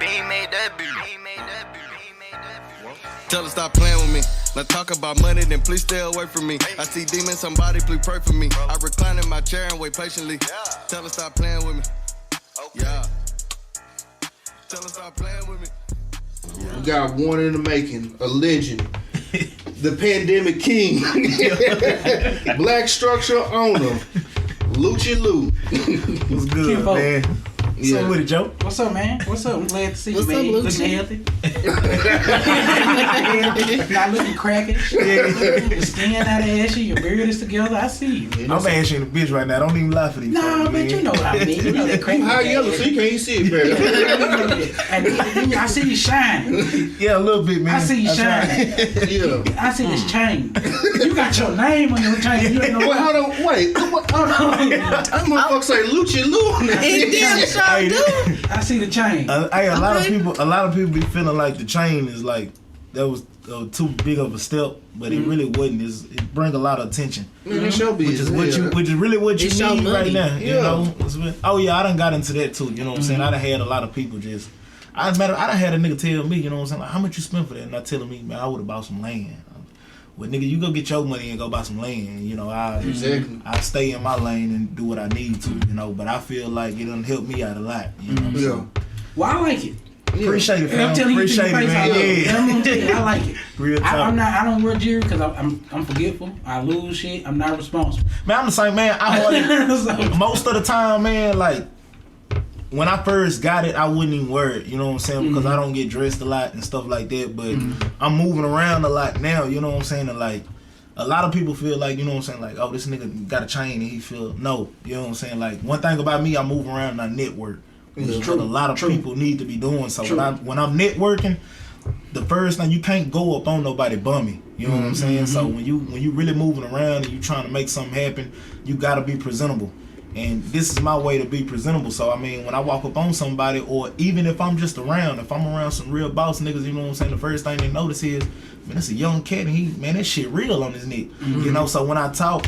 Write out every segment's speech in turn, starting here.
Bean made that beat. Tell her stop playing with me. Now talk about money, then please stay away from me. I see demons, somebody please pray for me. I recline in my chair and wait patiently. Tell her stop playing with me. Yeah. Tell her stop playing with me. We got one in the making, a legend. The pandemic king. Black structure owner. Lucci Lou. What's good, man? What's up with it, Joe? What's up, man? What's up? I'm glad to see you, man. Looking healthy. Not looking cracking. Your skin out of ashy, your beard is together. I see you. Man. I'm ashy in the bitch right now. Don't even lie for these Nah, but you know what I mean. You know that crack. High yellow, so you can't see it better. And I see you shining. Yeah, a little bit, man. I see you shining. Yeah. I see this chain. You got your name on your chain. You ain't know Wait, hold on, wait. Hold on. That motherfucker say Lucci Lou on that. Hey, I see the chain. Hey, a lot of people be feeling like the chain is like that was too big of a step, but it really wasn't. It bring a lot of attention, Which is really what you need right now. Yeah. You know. Oh yeah, I done got into that too. You know what I'm saying? I done had a lot of people just. I done had a nigga tell me, you know what I'm saying, like, how much you spent for that? And I telling me, man, I would have bought some land. Well, nigga, you go get your money and go buy some land. You know, I stay in my lane and do what I need to. You know, but I feel like it done helped me out a lot. You know. Yeah. Well, I like it. Appreciate it, I'm fam. telling you, Appreciate it, man. I'm gonna tell you, I like it. Real talk. I don't wear jewelry because I'm forgetful. I lose shit. I'm not responsible. Man, I'm the same, man. I hardly, most of the time, man, like, when I first got it, I wouldn't even wear it, you know what I'm saying? Because I don't get dressed a lot and stuff like that. But I'm moving around a lot now, you know what I'm saying? And like, a lot of people feel like, you know what I'm saying? Like, oh, this nigga got a chain and he feel, no, you know what I'm saying? Like, one thing about me, I move around and I network. Which a lot of people need to be doing. So when I'm networking, the first thing, you can't go up on nobody bummy. You know what I'm saying? So when you really moving around and you trying to make something happen, you gotta be presentable. And this is my way to be presentable. So I mean, when I walk up on somebody, or even if I'm just around, if I'm around some real boss niggas, you know what I'm saying, the first thing they notice is, man, that's a young cat and that shit real on his neck. You know, so when I talk,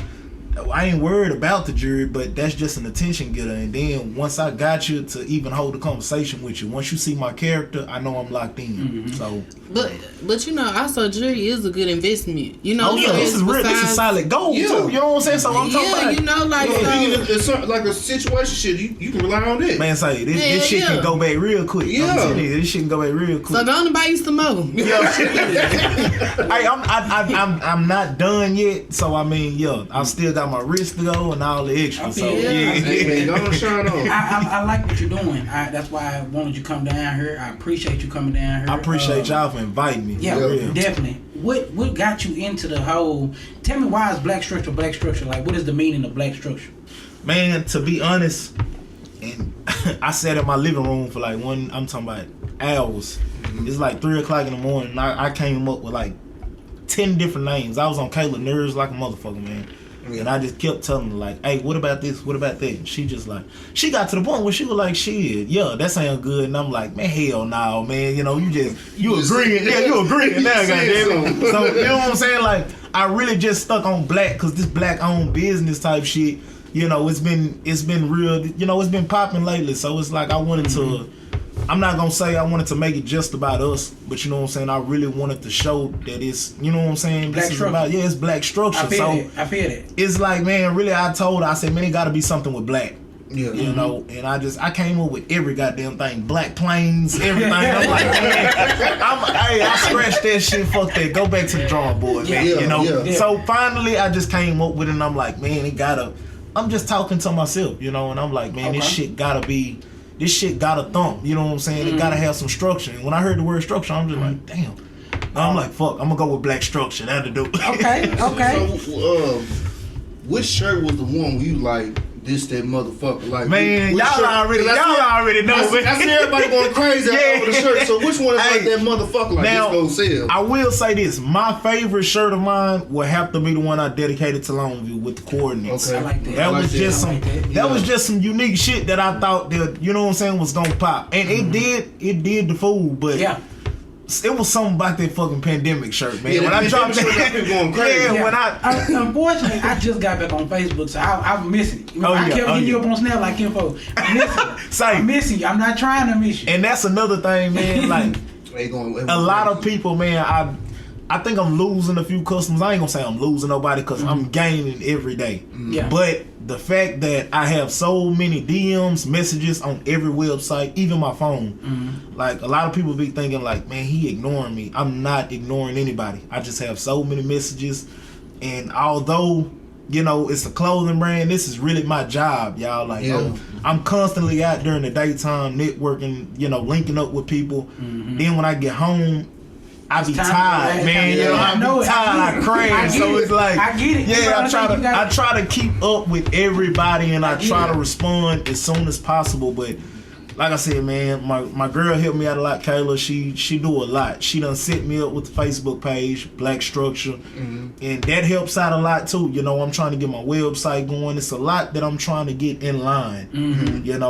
I ain't worried about the jury, but that's just an attention getter. And then once I got you to even hold a conversation with you, once you see my character, I know I'm locked in. So, but you know, also jury is a good investment. You know, this is real. This is solid gold too. You know what I'm saying? So I'm talking about. You know, like it's like a situation shit. You can rely on it. Man, say this shit can go back real quick. Yeah, this shit can go back real quick. So go on and buy you some more. Hey, I'm not done yet. So I mean, I still got my wrist to go and all the extra. So Hey, don't shine on. I like what you're doing. That's why I wanted you to come down here. I appreciate you coming down here. I appreciate y'all for inviting me. Yeah, definitely. What got you into the whole? Tell me, why is black structure black structure? Like, what is the meaning of black structure? Man, to be honest, and I sat in my living room for like I'm talking about hours. It's like 3 o'clock in the morning. And I came up with like 10 different names. I was on Kayla nerves like a motherfucker, man. And I just kept telling her, like, hey, what about this? What about that? And she just like, she got to the point where she was like, shit, that sound good. And I'm like, man, hell no, man. You know, you agreeing. Yeah, you agreeing now, goddamn. So, you know what I'm saying? Like, I really just stuck on black because this black owned business type shit, you know, it's been real, you know, it's been popping lately. So it's like I wanted to, I'm not gonna say I wanted to make it just about us, but you know what I'm saying, I really wanted to show that it's, you know what I'm saying, black this structure. is about, it's black structure. I feel it. It's like, man, really, I said, man, it gotta be something with black. Yeah. You know, and I came up with every goddamn thing, black planes, everything. I'm like, man, I scratched that shit, fuck that, go back to the drawing board, man, you know. So finally, I just came up with it, and I'm like, man, I'm just talking to myself, you know, and I'm like, man, this shit gotta thump, you know what I'm saying? It gotta have some structure. And when I heard the word structure, I'm just like, damn. I'm like, fuck, I'm gonna go with black structure. That'll do. Okay. So, which shirt was the one where you like, this that motherfucker? Like, man, y'all already know, man. I see everybody going crazy over the shirt. So which one is like that motherfucker? Like, now, this gonna sell? I will say this: my favorite shirt of mine will have to be the one I dedicated to Longview with the coordinates. Okay. I like that. That was just some unique shit that I thought that, you know what I'm saying, was gonna pop, and it did the fool, but it was something about that fucking pandemic shirt, man. Yeah, when I dropped that, people going crazy. yeah, when unfortunately, I just got back on Facebook, so I'm missing it. I kept hitting you up on Snap like info. I'm missing. I'm missing you. I'm not trying to miss you. And that's another thing, man. Like a lot of people, man. I think I'm losing a few customers. I ain't gonna say I'm losing nobody because I'm gaining every day. Yeah. But the fact that I have so many DMs, messages on every website, even my phone, like a lot of people be thinking like, man, he ignoring me. I'm not ignoring anybody. I just have so many messages, and although it's a clothing brand, this is really my job, y'all. Like I'm constantly out during the daytime networking, linking up with people. Then when I get home, I be tired, man. I be tired. I crash. So it's like, I get it. Yeah, I try to keep up with everybody, and I try to respond as soon as possible. But like I said, man, my girl helped me out a lot, Kayla. She do a lot. She done set me up with the Facebook page, Black Structure, and that helps out a lot too. I'm trying to get my website going. It's a lot that I'm trying to get in line.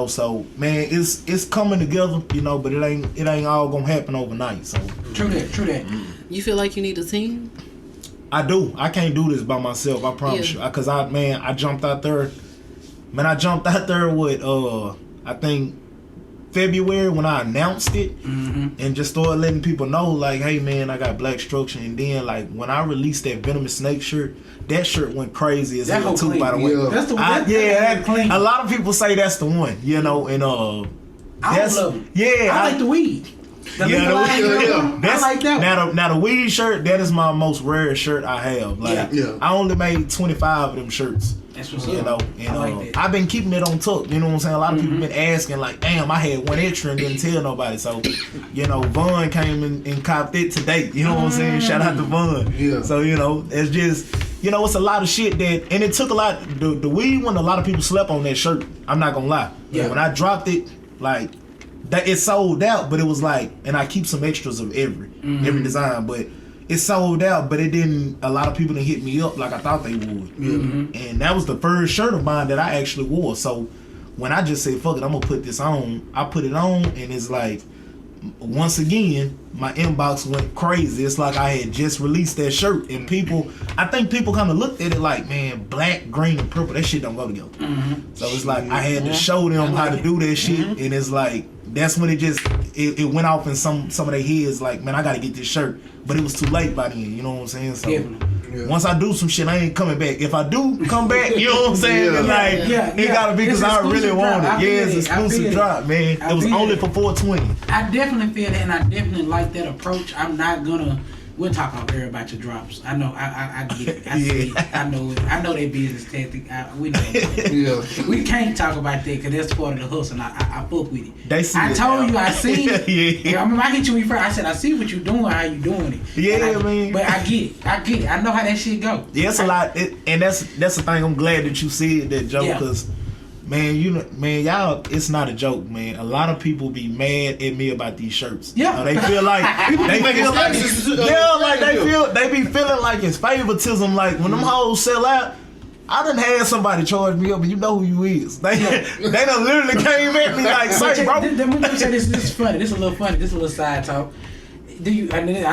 So man, it's coming together. But it ain't all gonna happen overnight. So true that. You feel like you need a team? I do. I can't do this by myself. I promise you. Because I jumped out there. Man, I jumped out there with I think February when I announced it, and just started letting people know like, hey man, I got Black Structure. And then like when I released that Venomous Snake shirt, that shirt went crazy as hell too. By the way, that's the one. A lot of people say that's the one. And I love it. Yeah, I like the weed. I like that. Now the weed shirt, that is my most rare shirt I have. Like I only made 25 of them shirts. That's what's up. And I like that. I've been keeping it on tuck. You know what I'm saying? A lot of people been asking like, damn, I had one extra and didn't tell nobody. So, Vaughn came and copped it today. You know what I'm saying? Shout out to Vaughn. Yeah. So, it's just, it's a lot of shit that, and it took a lot. The weed one, a lot of people slept on that shirt. I'm not gonna lie. Yeah. When I dropped it, like, that it sold out, but it was like, and I keep some extras of every design, but it sold out, but it didn't. A lot of people didn't hit me up like I thought they would, and that was the first shirt of mine that I actually wore. So when I just said, "Fuck it, I'm gonna put this on," I put it on, and it's like, once again, my inbox went crazy. It's like I had just released that shirt, and I think people kind of looked at it like, man, black, green, and purple, that shit don't go together. So it's like I had to show them how to do that shit, and it's like that's when it went off in some of their heads like, man, I gotta get this shirt. But it was too late by then, you know what I'm saying? So once I do some shit, I ain't coming back. If I do come back, you know what I'm saying? It gotta be because I really want it. It's exclusive drop, man. It was only for 420. I definitely feel that, and I definitely like that approach. I'm not gonna. We'll talk off air about your drops. I know. I get it. I see it. I know it. I know that business tactic. We know it. We can't talk about that because that's part of the hustle. And I fuck with it. I told you I see it. I remember I hit you first. I said I see what you doing. How you doing it? Yeah, man. But I get it. I know how that shit go. Yeah, it's a lot. And that's the thing. I'm glad that you said that, Joe, because. Man, y'all, it's not a joke, man. A lot of people be mad at me about these shirts. Yeah, they feel like they be feeling like it's favoritism. Like when them hoes sell out, I done had somebody charge me up, and you know who you is. They done literally came at me like, say, bro. This is funny. This is a little funny. This is a little side talk. I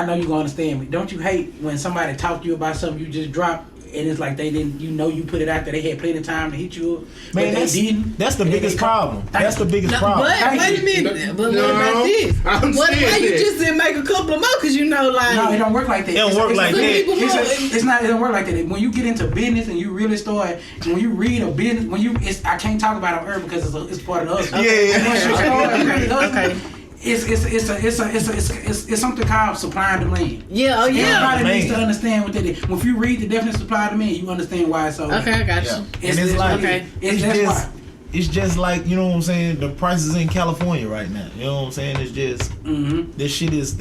know you gonna understand me. Don't you hate when somebody talk to you about something you just dropped? And it's like they didn't, you put it out there. They had plenty of time to hit you up. Man, that's the biggest problem. That's the biggest problem. But wait a minute. But what about this? Why you just didn't make a couple of more? Because like... No, it don't work like that. It don't work like that. It don't work like that. When you get into business and you really start, when you read a business, I can't talk about it on air because it's part of the hustle. Okay. It's something called supply and demand. Yeah, Everybody needs to understand what that is. If you read the definition of supply and demand, you understand why it's so. Okay, I got you. It's just like, you know what I'm saying, the prices in California right now. You know what I'm saying? It's just this shit is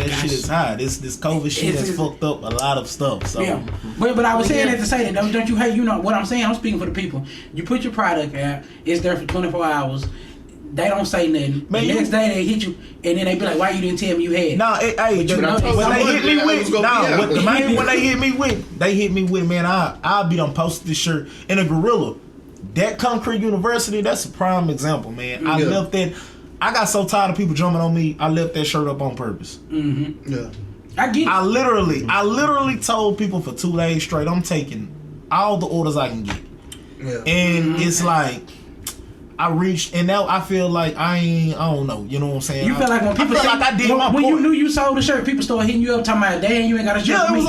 high. This COVID shit has fucked up a lot of stuff. So but I was saying that to say that don't you hate what I'm saying? I'm speaking for the people. You put your product out, it's there for 24 hours. They don't say nothing. Man, the next day they hit you, and then they be like, "Why you didn't tell me you had?" No, when they hit me with, man, I'll be done posted this shirt in a gorilla. That Concrete University, that's a prime example, man. I left that. I got so tired of people jumping on me, I left that shirt up on purpose. Mm-hmm. Yeah. I get it. I literally told people for 2 days straight, I'm taking all the orders I can get. Yeah. And it's like, I reached, and now I feel like I don't know, you know what I'm saying? You feel like when people I did my when part. you knew you sold the shirt, people started hitting you up talking about, damn, you ain't got a shirt. Yeah, it was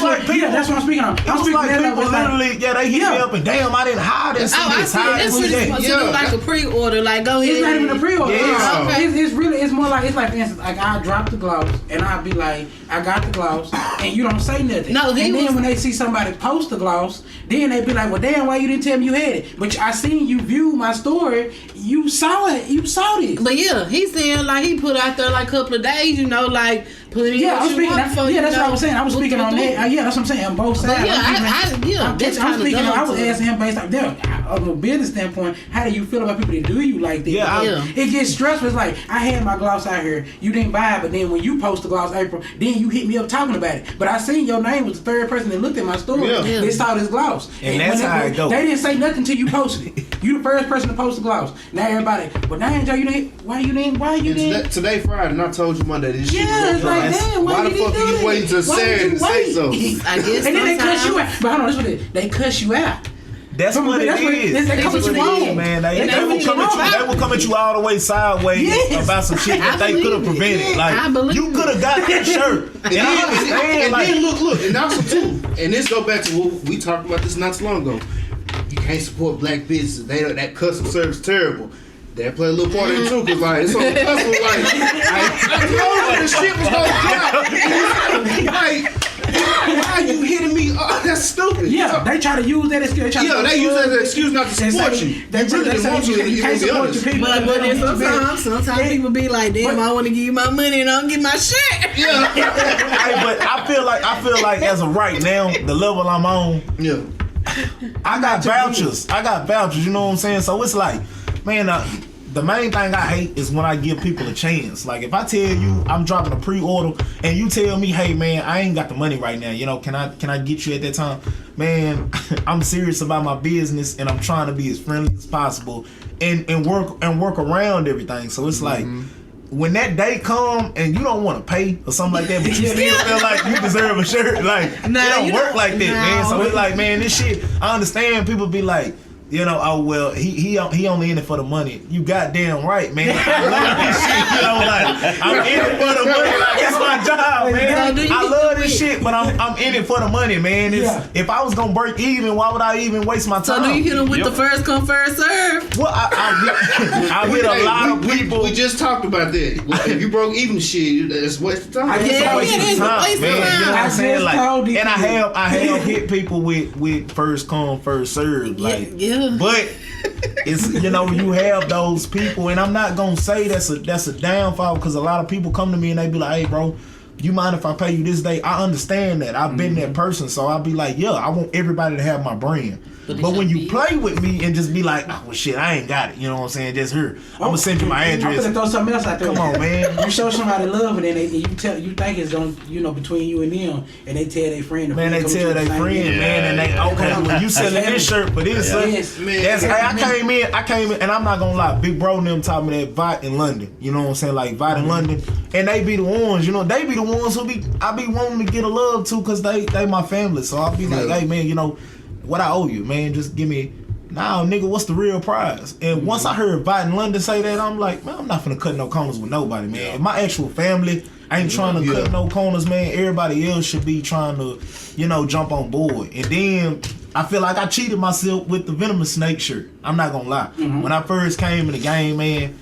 like people. Yeah, that's what I'm speaking on. It was like people literally, they hit me up and damn, I didn't hide this. I see. It's like a pre-order. Like, go ahead. It's not even a pre-order. Yeah. Okay. It's more like, for instance, like I drop the gloves and I'll be like, I got the gloves, and you don't say nothing. No, and then when they see somebody post the gloves, then they be like, well, damn, why you didn't tell me you had it? But I seen you view my story. You saw it. You saw this. But yeah, he's saying like he put out there like a couple of days, you know, like put it in. Yeah, I'm speaking. That's what I was saying. I was speaking on that. Yeah, that's what I'm saying. On both sides. I'm speaking. I was asking him based on a business standpoint. How do you feel about people that do you like that? Yeah. It gets stressful. It's like I had my gloves out here. You didn't buy it, but then when you post the gloves, April, then you hit me up talking about it. But I seen your name was the third person that looked at my story. Yeah. They saw this gloves, and that's how it goes. They didn't say nothing until you posted it. You the first person to post the gloves. Now everybody, but now Joe, you didn't. Why you didn't? Today Friday, and I told you Monday this shit. Yeah, it's like, damn, why the fuck are you waiting to Saturday to say so? I guess. And then they cuss you out. But hold on, this is what it is. They cuss you out. That's what it is. They come at you wrong, man. They will come at you all the way sideways about some shit that they could have prevented. Like you could have got that shirt. And I understand. And then look, and also too, and this go back to what we talked about this not too long ago. You can't support black businesses. That customer service terrible. That play a little part in it too, cause like it's on the customer. Like I told you the shit was gonna drop. Like, why are you hitting me? Oh, that's stupid. Yeah, they try to use that excuse. They use that as an excuse not to support you. They really didn't want you. You can't support your people. But then sometimes people be like, damn, I want to give you my money and I don't get my shit. Yeah. But I feel like as of right now, the level I'm on. Yeah. I got vouchers. You know what I'm saying? So it's like, man, the main thing I hate is when I give people a chance. Like if I tell you I'm dropping a pre-order and you tell me, hey man, I ain't got the money right now. You know, can I get you at that time? Man, I'm serious about my business and I'm trying to be as friendly as possible and work around everything. So it's like when that day come and you don't want to pay or something like that, but you still feel like you deserve a shirt, like it don't work like that, man. So it's like, man, this shit, I understand people be like, you know, oh well, he only in it for the money. You goddamn right, man. I love this shit. You know, like I'm in it for the money. Like it's my job, man. I love this shit, but I'm in it for the money, man. If I was gonna break even, why would I even waste my time? So do you hit them with the first come first serve? Well, I hit a lot of people. We just talked about that. If you broke even shit, that's waste of time. It's a waste of time, man. You know what I'm saying? Like, and I have hit people with first come first serve, like. But it's, you know, you have those people, and I'm not gonna say that's a downfall, because a lot of people come to me and they be like, hey bro, you mind if I pay you this day? I understand that. I've been that person, so I'll be like, yeah, I want everybody to have my brand. But when you play with me and just be like, oh well, shit, I ain't got it, you know what I'm saying? Just here, I'm gonna send you my address. I'm gonna throw something else out there. Come on, man. You show somebody love, and then you think it's gonna, you know, between you and them, and they tell their friend. Man, they tell their friend, man, and they okay. Well, you selling this shirt for this, I came in, and I'm not gonna lie, Big Bro and them taught me that Vite in London. You know what I'm saying? Like Vite in London, and they be the ones, you know, they be the ones who I be wanting to get a love to, cause they my family. So I'll be like, hey man, you know what I owe you, man? Just give me. Nah, nigga, what's the real prize? And once I heard Biden London say that, I'm like, man, I'm not finna cut no corners with nobody, man. If my actual family ain't trying to cut no corners, man, everybody else should be trying to, you know, jump on board. And then I feel like I cheated myself with the Venomous Snake shirt. I'm not gonna lie. When I first came in the game, man,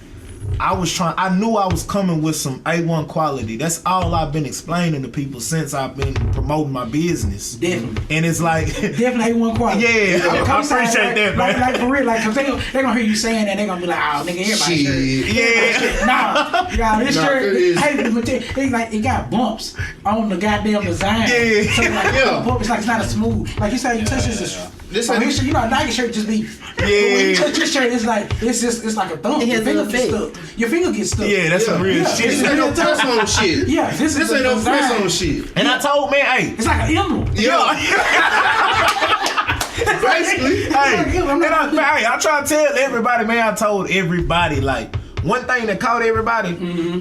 I knew I was coming with some A1 quality. That's all I've been explaining to people since I've been promoting my business. Definitely. And it's like definitely A1 quality. Yeah, I appreciate that, man. Like for real, like, cause they gonna hear you saying that, they gonna be like, oh nigga, everybody shirt. Yeah. This shirt, it's like it got bumps on the goddamn design. Yeah. So like it's like it's not a smooth. Like you say, you touch this shirt, you know, a Nike shirt just be. When you touch this shirt, it's like it's like a thumb. Your finger gets stuck. Your finger gets stuck. Yeah, that's some real shit. This ain't no press on shit. Yeah, this ain't no press on shit. And I told man, hey, it's like an emblem. Basically. I try to tell everybody, man. I told everybody, like, one thing that caught everybody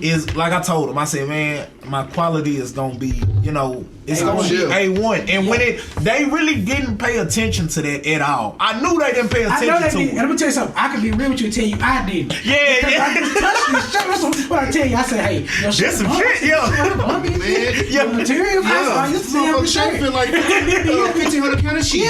is, like I told them, I said, man, my quality is gonna be, you know, it's gonna be A1. And when they really didn't pay attention to that at all. I knew they didn't pay attention to it. And let me tell you something. I can be real with you and tell you I didn't. Yeah. I just touched this shirt. That's what I tell you. I said, hey, your shirt. That's some shit, yo. Your material. Motherfucker shirt feel like 1,500 kind of shit.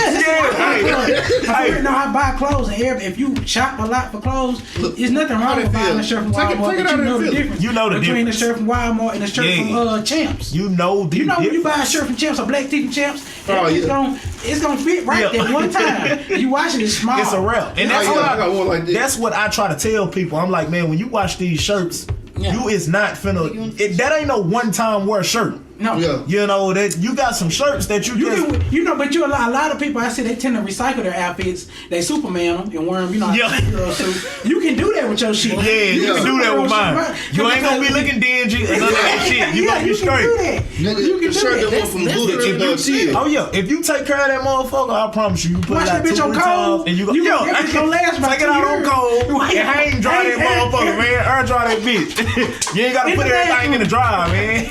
I buy clothes, and if you shop a lot for clothes, there's nothing wrong with buying a shirt from Walmart. But you know the difference. You know the between difference. a shirt from Walmart and a shirt from Champs. You know the difference. When you buy a shirt from Champs or Black tee from Champs, it's gonna fit right that one time. You wash it, it's small. It's a wrap. And that's what I try to tell people. I'm like, man, when you wash these shirts, you is not finna. That ain't no one time wear shirt. No, you know that you got some shirts that you just, but a lot of people I see they tend to recycle their outfits. They Superman them and wear them, superhero suit. You can do that with your shit. Yeah, you can do that with mine. You ain't gonna be looking dingy and none of that shit. You gonna be straight. You can do that. Oh yeah, if you take care of that motherfucker, I promise you put it out 2-3 times and you go. Take it out on cold and hang dry that motherfucker, man. Air dry that bitch. You ain't gotta put everything in the dryer, man.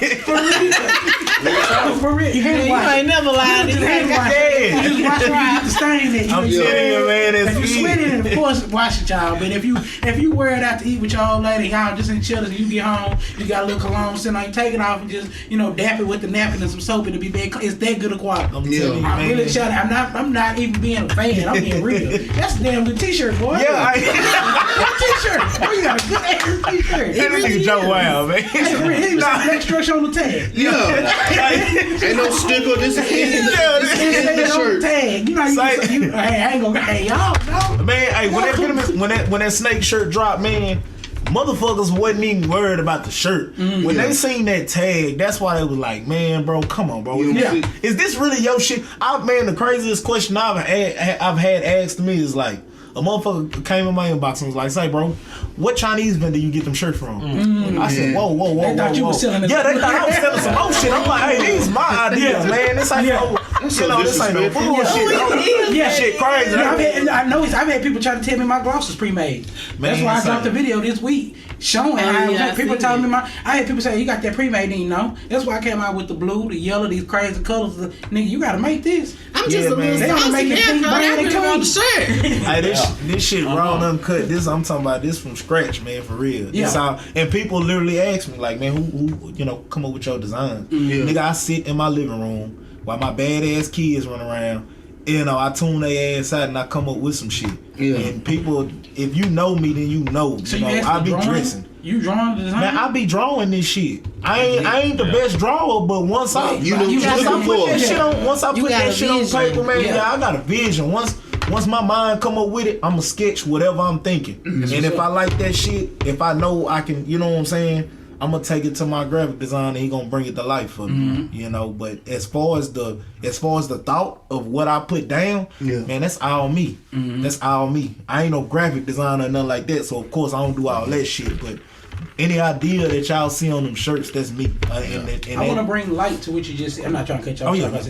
For real, you ain't never lied. You just wash it, you get the stain in. I'm telling you, man. If you sweat it, of course, wash it, y'all. But if you wear it out to eat with your old lady, y'all just in chillers, and you get home, you got a little cologne sitting on, you take it off and just dap it with the napkin and some soap, it'll be bad. It's that good a quality. I'm really shouting. I'm not even being a fan. I'm being real. That's a damn good t-shirt, boy. Yeah, t-shirt. Boy, you got a good ass t-shirt. That nigga Joe Wild, man. He was black structure on the tag. Yeah. Ain't no sticker. This is in the shirt. Tag. I ain't gonna. Hey, y'all. Man, hey, when that snake shirt dropped, man, motherfuckers wasn't even worried about the shirt. When they seen that tag, that's why they was like, man, bro, come on, bro. Is this really your shit? Man, the craziest question I've had asked to me is like, a motherfucker came in my inbox and was like, say, bro, what Chinese vendor you get them shirts from? I said, whoa. They thought you was selling this. Yeah, they thought I was selling some old shit. I'm like, hey, these my ideas, man. This ain't this ain't no bullshit. Shit crazy. I've had people try to tell me my gloss is pre-made. That's why I dropped the video this week showing people telling me I had people say, you got that pre-made, didn't you know? That's why I came out with the blue, the yellow, these crazy colors. Nigga, you gotta make this. I'm just a little they don't make it pink, brown, and clean. Hey, this shit raw and uncut. I'm talking about this from scratch, man, for real. Yeah. And people literally ask me, like, man, who come up with your design? Nigga, I sit in my living room while my badass kids run around. I tune their ass out and I come up with some shit. And people, if you know me, then you know. So I be dressing. You drawing the design? Man, I be drawing this shit. I ain't the best drawer, but once I put that shit on paper, man, I got a vision. Once my mind come up with it, I'ma sketch whatever I'm thinking. And if I like that shit, if I know I can, you know what I'm saying, I'm gonna take it to my graphic designer and he gonna bring it to life for me. But as far as the thought of what I put down, man, that's all me. That's all me. I ain't no graphic designer or nothing like that, so of course I don't do all that shit. But any idea that y'all see on them shirts, that's me. I want to bring light to what you just said. I'm not trying to cut you off.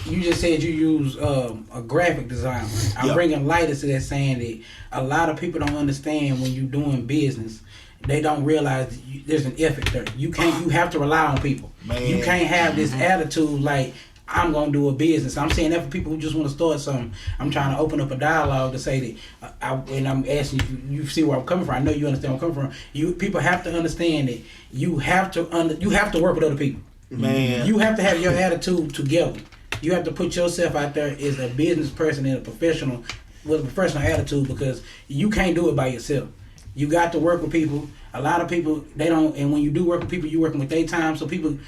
You just said you use a graphic designer. I'm bringing light to that, saying that a lot of people don't understand when you're doing business. They don't realize there's an effort there. You have to rely on people. Man. You can't have this attitude like, I'm going to do a business. I'm saying that for people who just want to start something. I'm trying to open up a dialogue to say that, and I'm asking you see where I'm coming from. I know you understand where I'm coming from. People have to understand that you have to work with other people. Man. You have to have your attitude together. You have to put yourself out there as a business person and a professional with a professional attitude, because you can't do it by yourself. You got to work with people. A lot of people, they don't, and when you do work with people, you're working with their time. So people,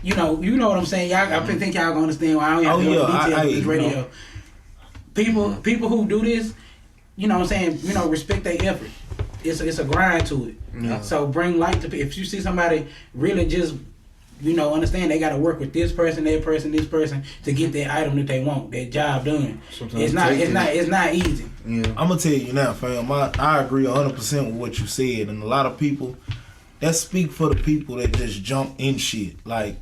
you know what I'm saying. Y'all, I think y'all gonna understand why I don't have to go into details of this radio. People who do this, you know what I'm saying, respect their effort. It's a grind to it. Yeah. So bring light to people. If you see somebody really just, understand they got to work with this person, that person, this person to get that item that they want, that job done. It's not easy. Yeah. I'm gonna tell you now, fam. I agree 100% with what you said, and a lot of people that speak for the people that just jump in shit. Like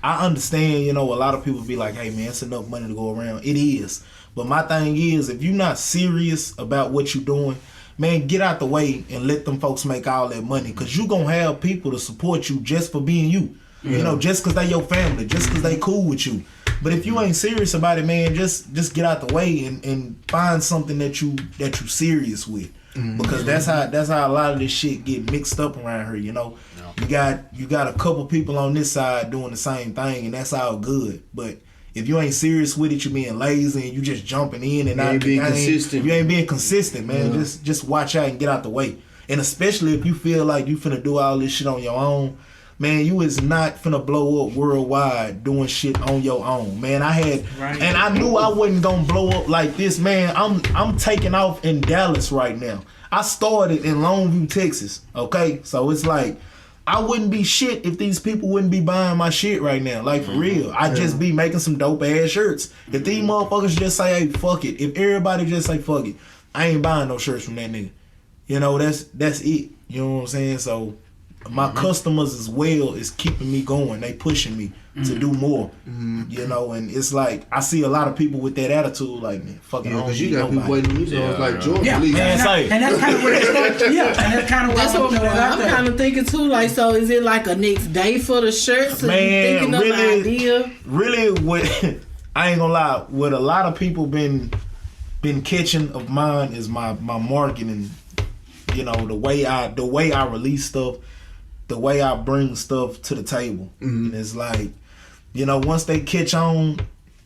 I understand. A lot of people be like, "Hey man, it's enough money to go around." It is, but my thing is, if you're not serious about what you're doing, man, get out the way and let them folks make all that money, because you gonna have people to support you just for being you. You know, just because they your family, just because they cool with you. But if you ain't serious about it, man, just get out the way and find something that you serious with. Because that's how a lot of this shit get mixed up around here, you know. Yeah. You got a couple people on this side doing the same thing, and that's all good. But if you ain't serious with it, you being lazy and you just jumping in and out of the game, consistent. You ain't being consistent, man. Yeah. Just watch out and get out the way. And especially if you feel like you finna do all this shit on your own, man, you is not finna blow up worldwide doing shit on your own, man. And I knew I wasn't gonna blow up like this, man. I'm taking off in Dallas right now. I started in Longview, Texas, okay? So it's like, I wouldn't be shit if these people wouldn't be buying my shit right now, like for real. I'd just be making some dope ass shirts. If these motherfuckers just say, hey, fuck it. If everybody just say, fuck it, I ain't buying no shirts from that nigga. You know, that's it. You know what I'm saying? So my customers as well is keeping me going. They pushing me to do more. You know, and it's like I see a lot of people with that attitude, like, man, fucking because you got people waiting on you, so it's like Jordan. And that's kind of what I'm kind of thinking too. Like, so is it like a next day for the shirts? Man, you thinking of an idea? Really, what I ain't gonna lie, what a lot of people been catching of mine is my marketing. You know, the way I release stuff, the way I bring stuff to the table. And it's like, you know, once they catch on,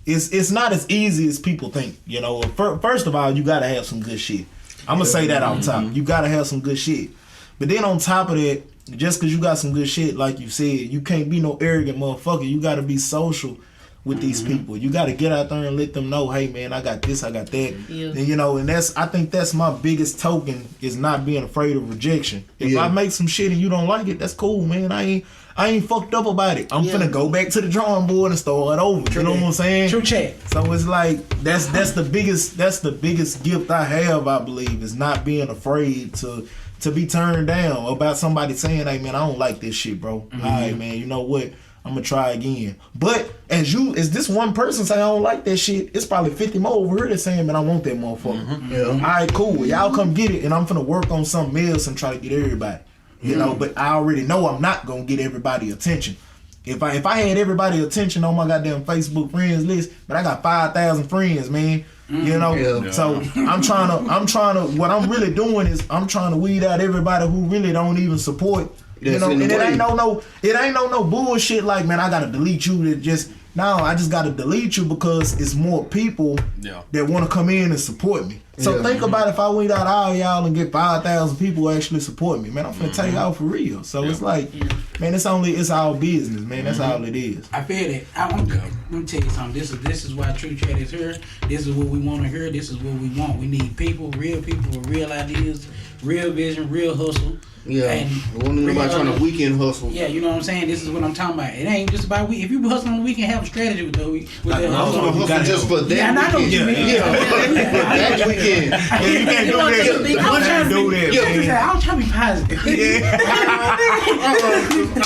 it's not as easy as people think. You know, first of all, you gotta have some good shit. I'm gonna say that off top. You gotta have some good shit. But then on top of that, just because you got some good shit, like you said, you can't be no arrogant motherfucker. You gotta be social with these people. You gotta get out there and let them know, hey man, I got this, I got that. And you know, and I think that's my biggest token, is not being afraid of rejection. If I make some shit and you don't like it, that's cool, man. I ain't fucked up about it. I'm finna go back to the drawing board and start over. You know what I'm saying? TruChat. So it's like that's the biggest gift I have, I believe, is not being afraid to be turned down about somebody saying, hey man, I don't like this shit, bro. All right, man, you know what? I'm gonna try again. But as this one person say I don't like that shit, it's probably 50 more over here that's saying, man, I want that motherfucker. All right, cool. Y'all come get it, and I'm finna work on something else and try to get everybody. You know, but I already know I'm not gonna get everybody attention. If I had everybody attention on my goddamn Facebook friends list, but I got 5,000 friends, man. You know, so I'm trying to. What I'm really doing is I'm trying to weed out everybody who really don't even support. You know, and it ain't no bullshit like, man, I gotta delete you. I just gotta delete you because it's more people that want to come in and support me. So think about if I weed out all y'all and get 5,000 people who actually support me, man, I'm finna take y'all for real. So it's like, man, it's all business, man. That's all it is. I feel that. Let me tell you something. This is why TruChat is here. This is what we want to hear. This is what we want. We need people with real ideas, real vision, real hustle. Yeah, and nobody trying to weekend hustle. Yeah, you know what I'm saying? This is what I'm talking about. It ain't just about if you hustle on the weekend, have a strategy with that hustle. I'm hustle just for that weekend. I know what you mean. That weekend. You can't do that. I'm trying to be positive.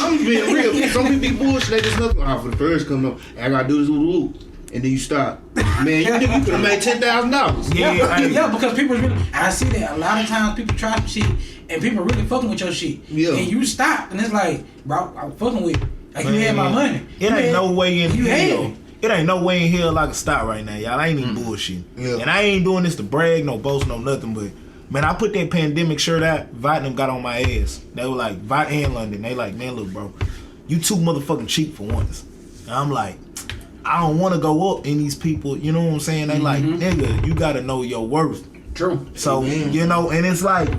I'm being real. Some people be bullshit. They just look, for the first come up, I gotta do this woo. And then you stop. Man, you could have made $10,000. Yeah, because people really, I see that a lot of times people try some shit and people really fucking with your shit. Yeah. And you stop and it's like, bro, I'm fucking with you. Like, man, you had my money. It ain't no way in hell. It ain't no way in hell I can stop right now, y'all. I ain't even bullshit. Yeah. And I ain't doing this to brag, no boast, no nothing, but man, I put that pandemic shirt out, Vought and them got on my ass. They were like, Vought and London, they like, man, look, bro, you too motherfucking cheap for once. And I'm like, I don't want to go up in these people, you know what I'm saying? They like, nigga, you got to know your worth. True. So, you know, and it's like,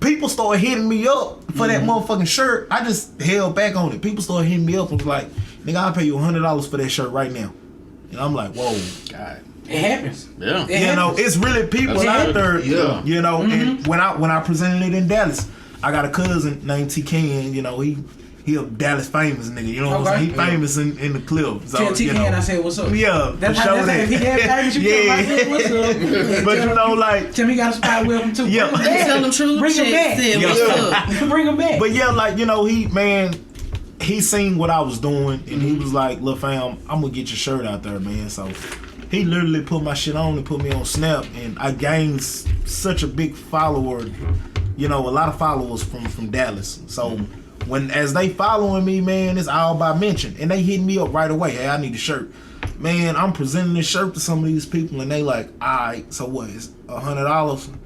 people start hitting me up for that motherfucking shirt. I just held back on it. People started hitting me up and was like, nigga, I'll pay you $100 for that shirt right now. And I'm like, whoa. God. It happens. Yeah. You know, it's really people out there, you know, and when I presented it in Dallas, I got a cousin named TK, you know, he a Dallas famous nigga, you know what I'm saying? He famous in the clip. So, tell TK and I said, what's up? Yeah, that's how that. If he that famous, you tell him I said, what's up? But you know, like, tell me he got a spot with him too. Yeah. Tell him true. Bring him back. Bring him back. But yeah, like, you know, he seen what I was doing and he was like, look fam, I'm gonna get your shirt out there, man. So He literally put my shit on and put me on Snap, and I gained such a big follower. You know, a lot of followers from Dallas. So as they following me, man, it's all by mention, and they hitting me up right away. Hey, I need a shirt. Man, I'm presenting this shirt to some of these people, and they like, all right, so what? It's $100.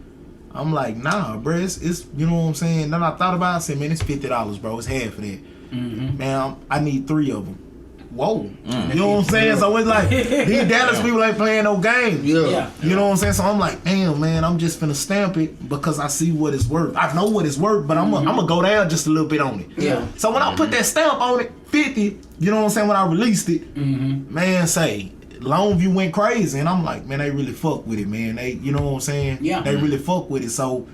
I'm like, nah, bro, it's you know what I'm saying. Then I thought about it, I said, man, it's $50, bro. It's half of that. Man, I need 3 of them. Whoa, you know what I'm saying? So it's like these Dallas people ain't playing no games. Yeah. You know what I'm saying? So I'm like, damn, man, I'm just finna stamp it because I see what it's worth. I know what it's worth, but I'm gonna go down just a little bit on it. Yeah. So when I put that stamp on it, 50, you know what I'm saying? When I released it, man, say Longview went crazy, and I'm like, man, they really fuck with it, man. They, you know what I'm saying? Yeah. They really fuck with it. So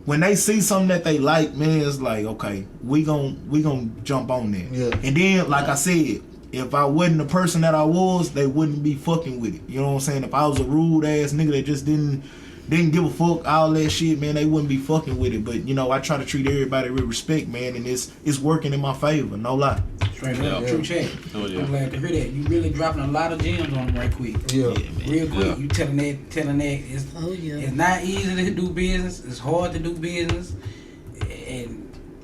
when they see something that they like, man, it's like, okay, we gon' jump on there. Yeah. And then, like I said, if I wasn't the person that I was, they wouldn't be fucking with it. You know what I'm saying? If I was a rude ass nigga that just didn't give a fuck, all that shit, man, they wouldn't be fucking with it. But, you know, I try to treat everybody with respect, man, and it's working in my favor, no lie. Straight up, TruChat. Oh, yeah. I'm glad to hear that. You really dropping a lot of gems on them right quick. Yeah. Real quick. Yeah. You telling that it's not easy to do business. It's hard to do business. And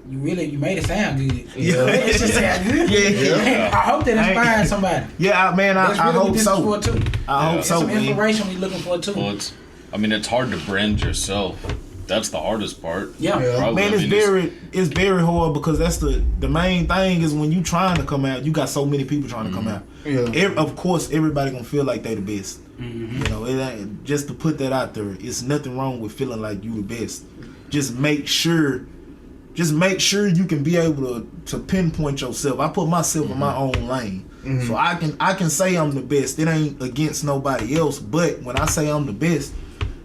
you made it sound good. Yeah. It just sound good. Yeah. I hope that inspires somebody. Yeah, man, I That's really hope what this so. is for too. I hope It's so, some man. inspiration we looking for too. Well, it's hard to brand yourself. That's the hardest part. Yeah. Probably. Man, I mean, it's very hard because that's the main thing is when you trying to come out, you got so many people trying to come out. Yeah. Of course, everybody gonna feel like they the best. You know, it ain't, just to put that out there, it's nothing wrong with feeling like you the best. Just make sure you can be able to pinpoint yourself. I put myself in my own lane, so I can say I'm the best. It ain't against nobody else, but when I say I'm the best,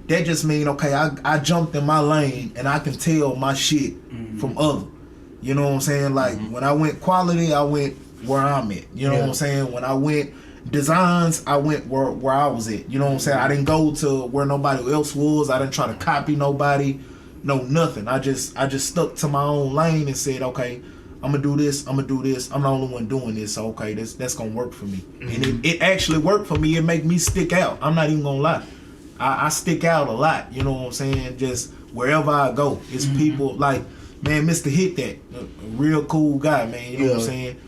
that just mean okay, I jumped in my lane and I can tell my shit from other. You know what I'm saying? Like when I went quality, I went where I'm at. You know what I'm saying? When I went designs, I went where I was at. You know what I'm saying? I didn't go to where nobody else was. I didn't try to copy nobody. No, nothing. I just stuck to my own lane and said, okay, I'm gonna do this. I'm the only one doing this. So okay, that's gonna work for me. And it actually worked for me. It make me stick out. I'm not even gonna lie. I stick out a lot. You know what I'm saying? Just wherever I go, it's people like, man, Mr. Hit That, a real cool guy, man. You know what I'm saying?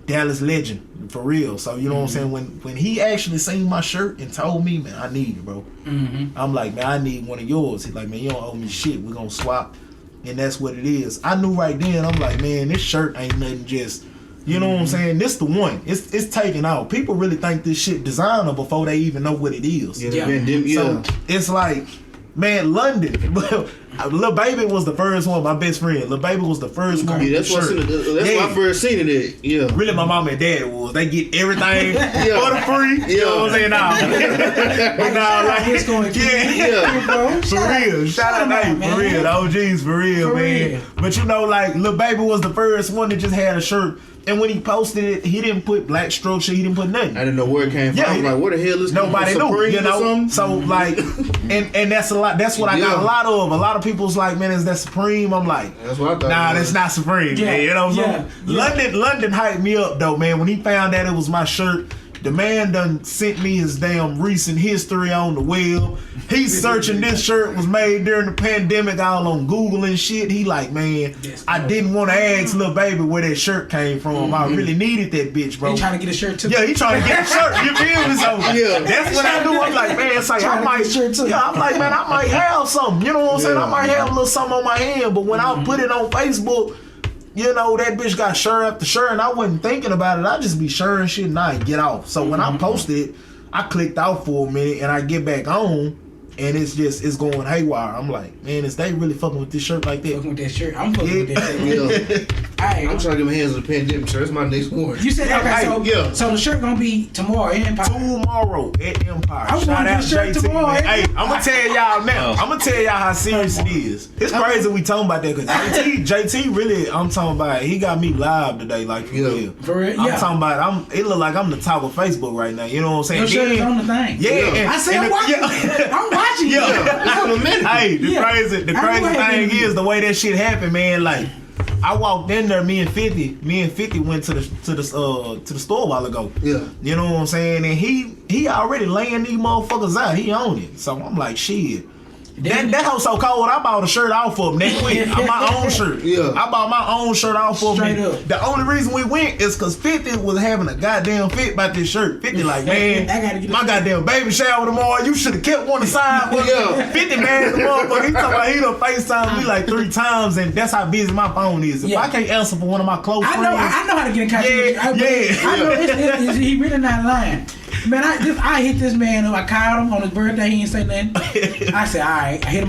Dallas legend, for real. So you know what I'm saying? When he actually seen my shirt and told me, man, I need it, bro. I'm like, man, I need one of yours. He's like, man, you don't owe me shit. We're gonna swap. And that's what it is. I knew right then, I'm like, man, this shirt ain't nothing just, you know what I'm saying? This the one. It's taken out. People really think this shit designer before they even know what it is. So it's like, man, London. Lil Baby was the first one. My best friend, Lil Baby was the first one. Yeah, that's what I first seen it at. Yeah. Really, my mom and dad was. They get everything for the free. You know what I'm saying? But now, like, it's going for real. Shout out, man. For real. The OGs, for real, man. But you know, like, Lil Baby was the first one that just had a shirt. And when he posted it, he didn't put black structure. He didn't put nothing. I didn't know where it came from. I was like, what the hell is nobody knew, you know. So like, and that's a lot. That's what I got a lot of. A lot of people's like, man, is that Supreme? I'm like, that's what I thought. Nah, that's not Supreme. Man, you know. London hyped me up though, man. When he found out it was my shirt, the man done sent me his damn recent history on the web. He's searching this shirt was made during the pandemic all on Google and shit. He like, man, I didn't want to ask Lil Baby where that shirt came from. I really needed that bitch, bro. He trying to get a shirt too. Yeah, he trying to get a shirt. You feel me? So that's what I do. I'm like, man, say I might. Yeah, I'm like, man, I might have something. You know what I'm saying? I might have a little something on my hand. But when I put it on Facebook, you know, that bitch got shirt after shirt, and I wasn't thinking about it. I just be sharing shit and I get off. So when I posted it, I clicked out for a minute and I get back on, and it's going haywire. I'm like, man, is they really fucking with this shirt like that? Fucking with that shirt. I'm fucking with that shirt. I'm trying to get my hands on the pandemic shirt. That's my next one. You said, okay, so the shirt gonna be tomorrow at Empire. Tomorrow at Empire. I'm Shout going out to shirt JT, tomorrow. Hey, I'm gonna tell y'all now. I'm gonna tell y'all how serious it is. It's crazy we talking about that because JT really, I'm talking about, he got me live today, like for real. For real? I'm talking about, it look like I'm the top of Facebook right now. You know what I'm saying? Your shirt is on the thing. Yeah. I said I'm watching. I'm watching you. Hey, the crazy thing is the way that shit happened, man. Like, I walked in there. Me and 50 went to the store a while ago. Yeah. You know what I'm saying? And he already laying these motherfuckers out. He own it. So I'm like, shit. That house so cold, I bought a shirt off for him next week. My own shirt. Yeah. I bought my own shirt off for him. Straight up. The only reason we went is because 50 was having a goddamn fit about this shirt. 50 like, man, my goddamn baby shower tomorrow. You should have kept one aside. Yeah. 50 man, the motherfucker. He talking about he done FaceTime me like 3 times, and that's how busy my phone is. If I can't answer for one of my close friends. I know how to get in contact with you. I know he really not lying. Man, I hit this man up. I called him on his birthday. He ain't say nothing. I said, all right. I hit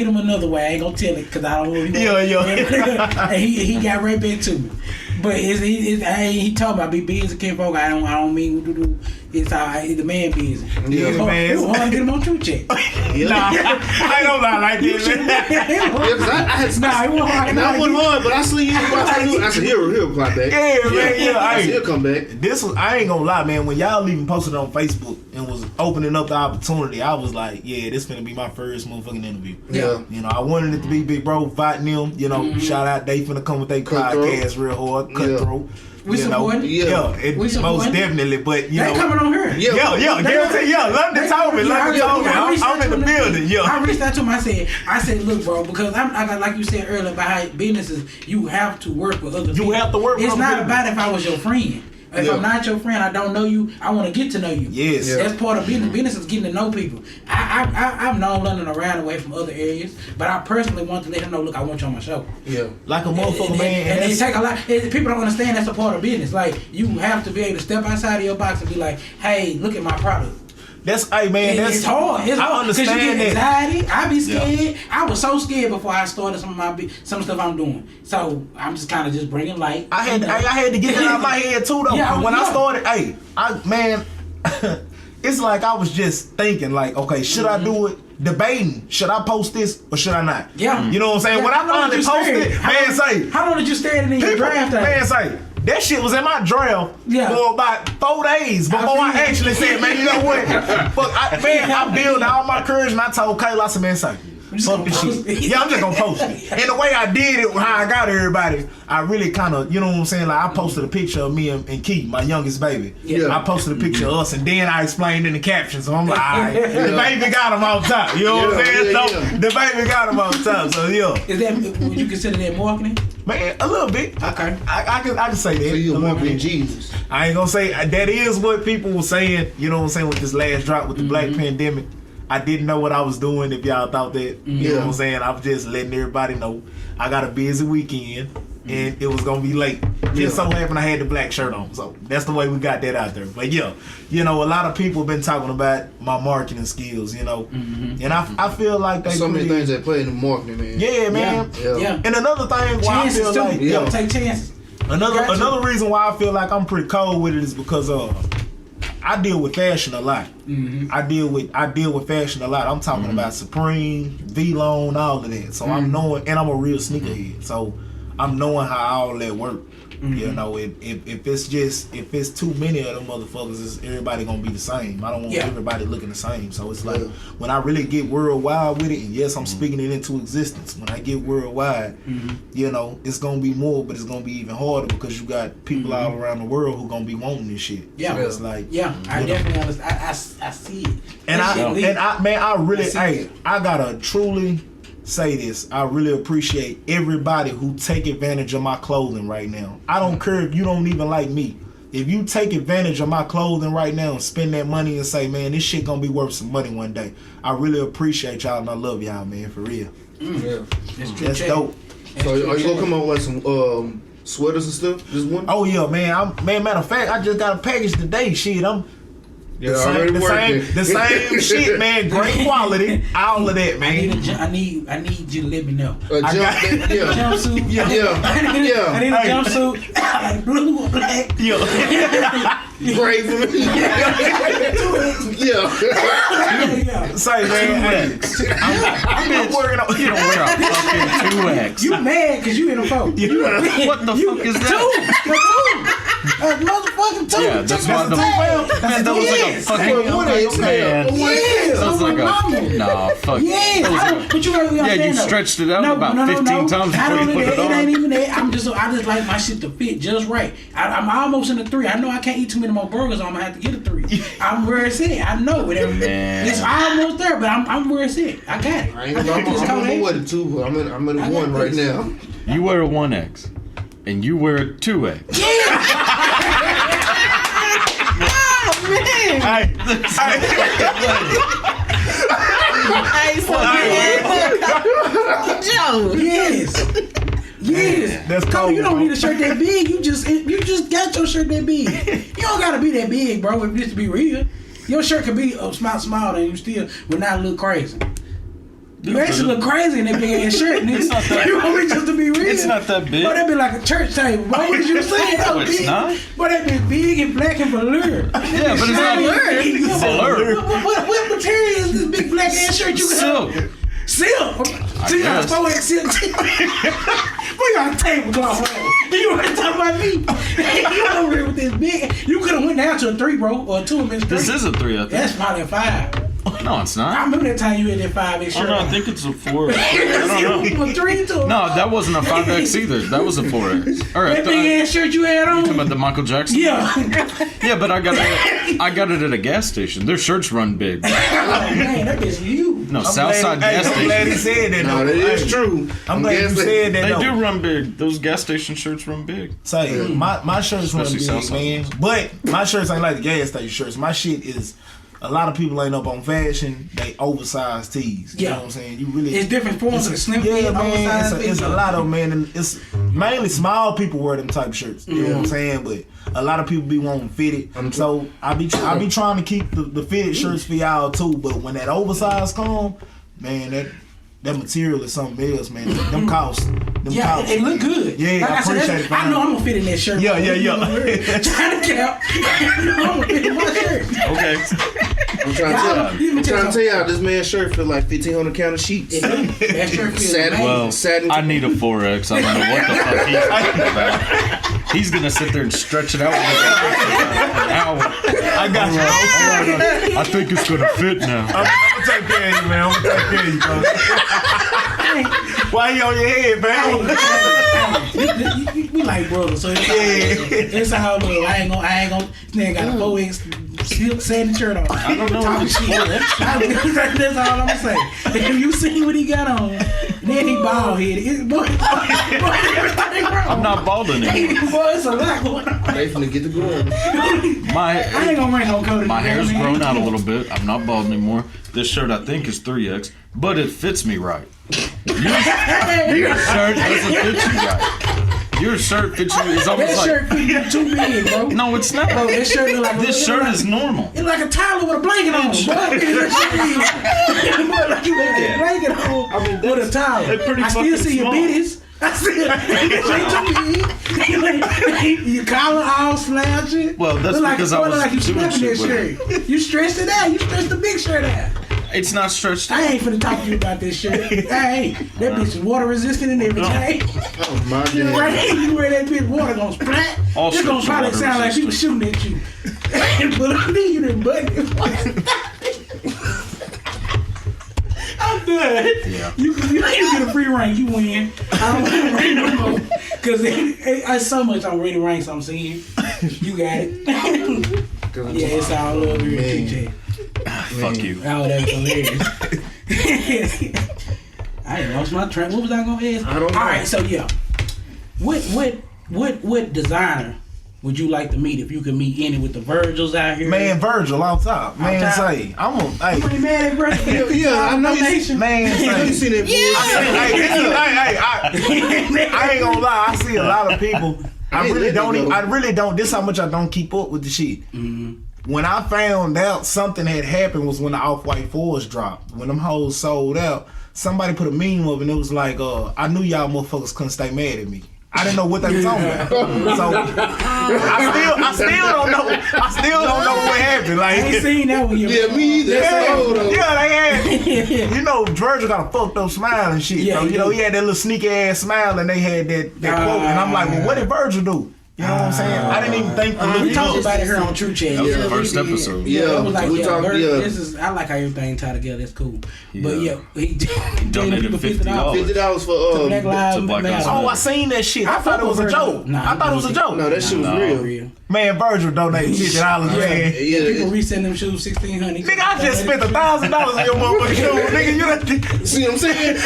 him another way. I ain't gonna tell it because I don't know. And he got right back to me. But he told me I be busy, kinfolk. I don't mean to do. It's the man busy. Yeah, man. It was hard to get him on TruChat. Nah, I don't lie like this. It wasn't hard, but I see you. I said, he'll reply back. Yeah. He'll come back. I ain't gonna lie, man. When y'all even posted it on Facebook and was opening up the opportunity, I was like, yeah, this finna be my first motherfucking interview. Yeah. You know, I wanted it to be Big Bro fighting them. You know, shout out, they finna come with their podcast real hard, cutthroat. We support it. Most definitely. But you know, they coming on here. London told me. I'm in the building. Yeah. I reached out to him. I said, look, bro, because I like you said earlier about businesses, you have to work with other people. You have to work with other people. It's not about if I was your friend. If I'm not your friend, I don't know you, I want to get to know you. Yes. That's part of business. Business is getting to know people. I've known London around away from other areas, but I personally want to let him know, look, I want you on my show. Yeah. Like a motherfucker, man. And it take a lot. People don't understand that's a part of business. Like, you have to be able to step outside of your box and be like, hey, look at my product. It's hard. It's hard. I understand Cause you get anxiety. I be scared. Yeah. I was so scared before I started some stuff I'm doing. So I'm just kind of just bringing light. I had to get that out of my head too, though. I started, it's like I was just thinking, like, okay, should I do it? Debating, should I post this or should I not? Yeah. You know what I'm saying? Yeah. When I finally posted, how long did you stay in your draft? That shit was in my draft for about 4 days before I actually said, man, you know what? I built all my courage and I told Kayla, I said, man, fuck this shit. Yeah, I'm just gonna post it. And the way I did it, how I got everybody, I really kind of, you know what I'm saying? Like, I posted a picture of me and Key, my youngest baby. Yeah. I posted a picture of us, and then I explained in the caption. So I'm like, all right, the baby got him off top. You know what I'm saying? The baby got him off top. So Would you consider that marketing? Man, a little bit. Okay. I can say that. So you're marketing Jesus. I ain't gonna say that is what people were saying. You know what I'm saying, with this last drop with the Black pandemic. I didn't know what I was doing if y'all thought that. You know what I'm saying? I was just letting everybody know I got a busy weekend and it was gonna be late. Just so happened I had the black shirt on. So that's the way we got that out there. But you know, a lot of people have been talking about my marketing skills, you know. And I feel like they so many things that play in the marketing, man. Yeah, man. Yeah. And another thing why I feel like take chances. Another reason why I feel like I'm pretty cold with it is because I deal with fashion a lot. I deal with fashion a lot. I'm talking about Supreme, V-Lone, all of that. So I'm knowing, and I'm a real sneakerhead. So I'm knowing how all that work. You know, if it's too many of them motherfuckers, everybody gonna be the same. I don't want everybody looking the same. So it's like when I really get worldwide with it, and yes, I'm speaking it into existence. When I get worldwide, you know, it's gonna be more, but it's gonna be even harder because you got people all around the world who gonna be wanting this shit. Yeah, so it's like I definitely understand. I see it. And I gotta truly say this. I really appreciate everybody who take advantage of my clothing right now. I don't care if you don't even like me. If you take advantage of my clothing right now and spend that money and say, man, this shit gonna be worth some money one day, I really appreciate y'all and I love y'all, man, for real. That's dope. So are you gonna come up with some sweaters and stuff? Just one? Oh yeah, man. Matter of fact, I just got a package today. Shit, the same shit, man. Great quality, all of that, man. I need you to let me know. Jumpsuit. I need a jumpsuit, like blue or black. Great. Say, man, I'm working on. You don't wear a fucking 2X. You mad because you in a phone. What the fuck is that? Two. motherfucking two. Yeah, that's why the man, that was like a fucking man. Yes, That was like a nah, fuck. Yes, but you gotta you stretched it out about 15 times before you put it on. It ain't even that. I just like my shit to fit just right. I'm almost in the 3. I know I can't eat too many more burgers. I'm gonna have to get a 3. I'm where it's at. I know it. It's almost there, but I'm where it's at. I got it. I'm with a 2, but I'm at a 1 right now. You wear a 1X, and you wear a 2X. Yeah. Oh man. Joe. Yes. That's cold. You don't need a shirt that big. You just got your shirt that big. You don't gotta be that big, bro. If this to be real, your shirt could be small, and you still would not look crazy. You actually look crazy in that big ass shirt, nigga. You want me just to be real? It's not that big. But that be like a church table. What was you saying? No, it's not. But that be big and black and velour. Yeah, but it's not velour. What material is this big black ass shirt you got? Silk. So you got a 4X silk. We got a tablecloth. You want to talk about me? You over here with this big. You could have went down to a 3, bro, or a 2 and been straight. This is a 3, I think. That's probably a 5. No, it's not. I remember that time you had that 5X shirt. Oh, no, I think it's a 4. I don't know. A 3 to a No, that wasn't a 5X either. That was a 4X. All right, that big ass shirt you had on? You talking about the Michael Jackson? Yeah. Yeah, but I got it at a gas station. Their shirts run big. Oh, man, that bitch you. No, Southside gas station. I'm glad he said that. No, that is true. I'm glad you said that. They do run big. Those gas station shirts run big. Say, my shirts run big, Southside. man. But my shirts ain't like the gas station shirts. My shit is... A lot of people ain't up on fashion. They oversized tees. You know what I'm saying? You really. It's different forms of slim fit, man. It's a lot of man. And it's mainly small people wear them type shirts. You know what I'm saying? But a lot of people be wanting fitted. So I be trying to keep the fitted shirts for y'all too. But when that oversized come, man, that material is something else, man. Them costs. It look good. Yeah, like I appreciate it. I know I'm gonna fit in that shirt. Yeah. Trying to cap. I'm gonna fit in my shirt. Okay. I'm trying to tell y'all, this man's shirt feel like 1,500 count of sheets. That shirt feels satin. I need a 4X. I don't know what the fuck he's talking about. He's gonna sit there and stretch it out for an hour. I got you. I think it's gonna fit now. I'm gonna take care of you, man. I'm gonna take care of you, bro. Why you on your head, man? We like brothers, so it's how I ain't gonna. This nigga got a 4X silk satin shirt on. I don't know what it's for. That's all I'm gonna say. If you see what he got on, then he bald headed. I'm not bald anymore. Boy, it's a lot going on. They finna get the glory. I ain't gonna ring no Cody. My hair's grown out a little bit. I'm not bald anymore. This shirt I think is 3X, but it fits me right. Your shirt doesn't fit you right. Your shirt fits you. It's almost that shirt fit you too big, bro. No, it's not. Bro, that shirt look like this shirt is normal. It's like a towel with a blanket on. Boy, like you had a blanket on with a towel. I still see your bitties. I see your collar all slouching. Well, that's because I was like you doing shit that with shirt. You stretched it out. You stretched the big shirt out. It's not stretched out. I ain't finna talk to you about this shirt. Hey, that bitch is water resistant and everything. Oh my God. You wear that bitch, water gonna splat. It's gonna probably sound like she was shooting at you. But I need you to button it. I'm done. Yeah. You get a free rank. You win. I don't want to rank no more. Because it's so much on ready ranks I'm seeing. You got it. Yeah, it's all over here. TJ. Fuck you. Oh, that was hilarious. I ain't lost my track. What was I gonna ask? I don't know. All right, so yeah. What designer would you like to meet if you could meet any with the Virgils out here? Man, Virgil on top. Man, say, I'm pretty mad at Virgil. Yeah, I know you see. Man, say. You see that I ain't gonna lie. I see a lot of people. I really don't. This how much I don't keep up with the shit. Mm-hmm. When I found out something had happened was when the Off-White 4s dropped. When them hoes sold out, somebody put a meme up and it was like, I knew y'all motherfuckers couldn't stay mad at me. I didn't know what they were talking about. So I still don't know. I still don't know what happened. Like, I ain't seen that one. Yeah, me either. Yeah, they had. You know, Virgil got a fucked up smile and shit. Yeah, so, you know, he had that little sneaky ass smile and they had that quote. And I'm like, well, what did Virgil do? You know what I'm saying? I didn't even think to We look talked up. about it here on TruChat. That was the first episode. Yeah, it was like, we talked. this is. I like how everything tied together. It's cool. But yeah, he donated $50. $50 for Black Lives Matter. Oh, I seen that shit. I thought it was a joke. I thought it was a joke. No, that shit was real. Man, Virgil donated $50, man. People reselling them shoes $1,600. Nigga, I just spent $1,000 on your motherfucking shoes. Nigga, you done. See what I'm saying?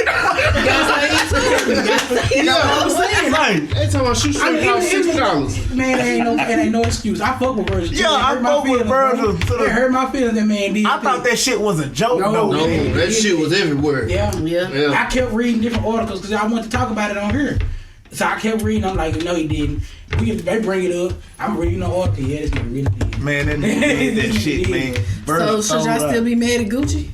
You know what I'm saying? Right. They talking about shoes cost $60. Man, it ain't no excuse. I fuck with Virgil. Yeah, I fuck with Virgil. It hurt my feelings that man did. I thought that shit was a joke, though. No, that shit was everywhere. Yeah. Yeah. I kept reading different articles because I wanted to talk about it on here. So I kept reading. I'm like, no, he didn't. They bring it up. I'm reading the article. Yeah, this nigga really did. Man, that nigga did that shit, man. So should y'all still be mad at Gucci?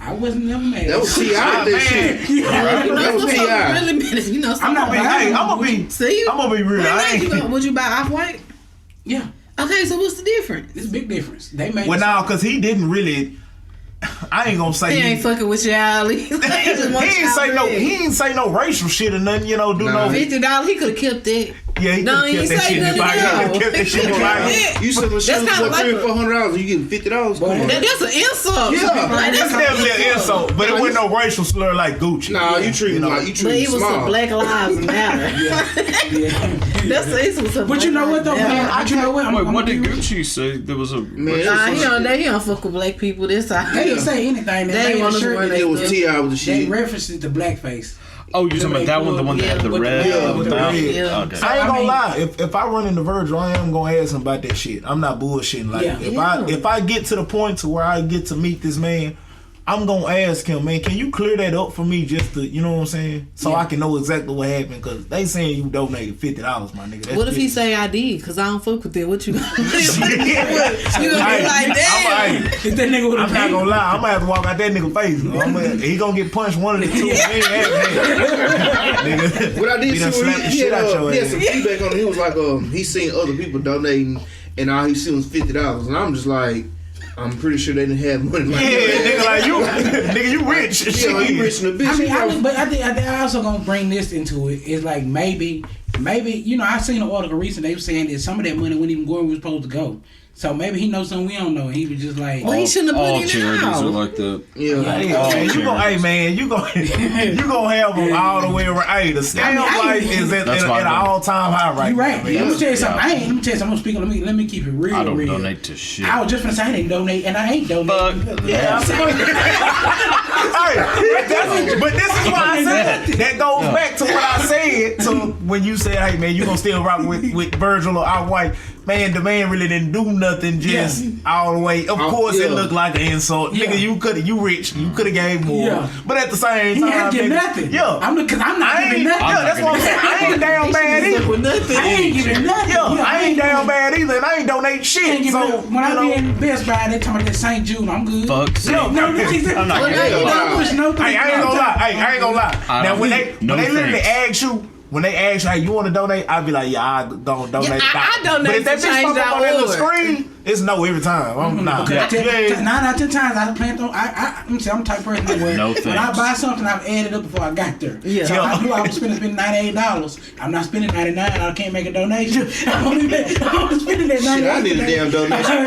I wasn't never mad. That was T.I. that shit. That was T.I. Really mad. You know, I'm not. Hey, I'm gonna be real. I ain't. Would you buy Off-White? Yeah. Okay, so what's the difference? It's a big difference. They made. Well, now, cause he didn't really. I ain't gonna say he ain't fucking with y'all. He ain't say no racial shit or nothing. You know, $50. He could have kept that. Yeah, he could have kept that shit in his pocket. He could have kept that shit in his pocket. You said the shoes for $300-$400, you get $50. That's an insult. Yeah, that's definitely an insult. But it wasn't no racial slur like Gucci. Nah, you treat him like you treat him small. But he was Black Lives Matter. That's the issue. But you know what though, man? But you know what? Wait, what did Gucci say? There was a. He don't fuck with black people. This side. They didn't say anything. They want to wear it was T.I. with the They shit. references the blackface. Oh, you're talking about that one, the one that had the red? with the red. Okay. I ain't gonna lie. If I run into Virgil, I am gonna ask him about that shit. I'm not bullshitting. Like if I get to the point to where I get to meet this man, I'm gonna ask him, man, can you clear that up for me just to, you know what I'm saying? So I can know exactly what happened, cause they saying you donated $50, my nigga. That's what if he say I did? Cause I don't fuck with it. What you gonna do? You gonna be like, damn. I'm not gonna lie. I'm gonna have to walk out that nigga face. He gonna get punched one of the two. Nigga. What I did see, he had some ass. feedback on it. He was like, he seen other people donating, and all he seen was $50, and I'm just like, I'm pretty sure they didn't have money like that. Nigga, like you rich. Yeah, you rich in the bitch. But I think I also gonna bring this into it. It's like maybe you know I seen an article recently. They were saying that some of that money wasn't even going where it was supposed to go. So maybe he knows something we don't know. And he was just like, he shouldn't have put it in the house. All charities are like that. You gonna have them all the way around. Hey, the scam life is at an all-time high right now. You right. Let me tell you something. Let me tell you something. I'm speaking. Let me keep it real. I don't donate to shit. I was just gonna say I didn't donate, and I ain't donating. Yeah. But this is why I said that goes back to what I said. So when you said, "Hey man, you gonna still rock with Virgil or Off-White?" Man, the man really didn't do nothing, just all the way. Of course, it looked like an insult, nigga. You rich, you could have gave more. Yeah. But at the same time, he ain't give nothing. Yeah, because I'm not giving nothing. Yeah, that's what I'm saying. I ain't down bad either. I ain't giving nothing. Yeah, I ain't down bad either, and I ain't donate shit. So when I be in Best Buy, they talking about that St. Jude. I'm good. Fuck. I'm not I ain't gonna lie. Now when they literally ask you. When they ask you, hey, you want to donate? I'd be like, yeah, I don't donate. Yeah, I donate. But if that bitch pop up on that little screen, it's no every time. I'm not. 9 out of 10 times I plan on. I'm the type of person that when I buy something, I've added up before I got there. Yeah. So I knew I was spending $98. I'm not spending $99. I can't make a donation. I'm only spending that $98. Shit, I need a damn donation.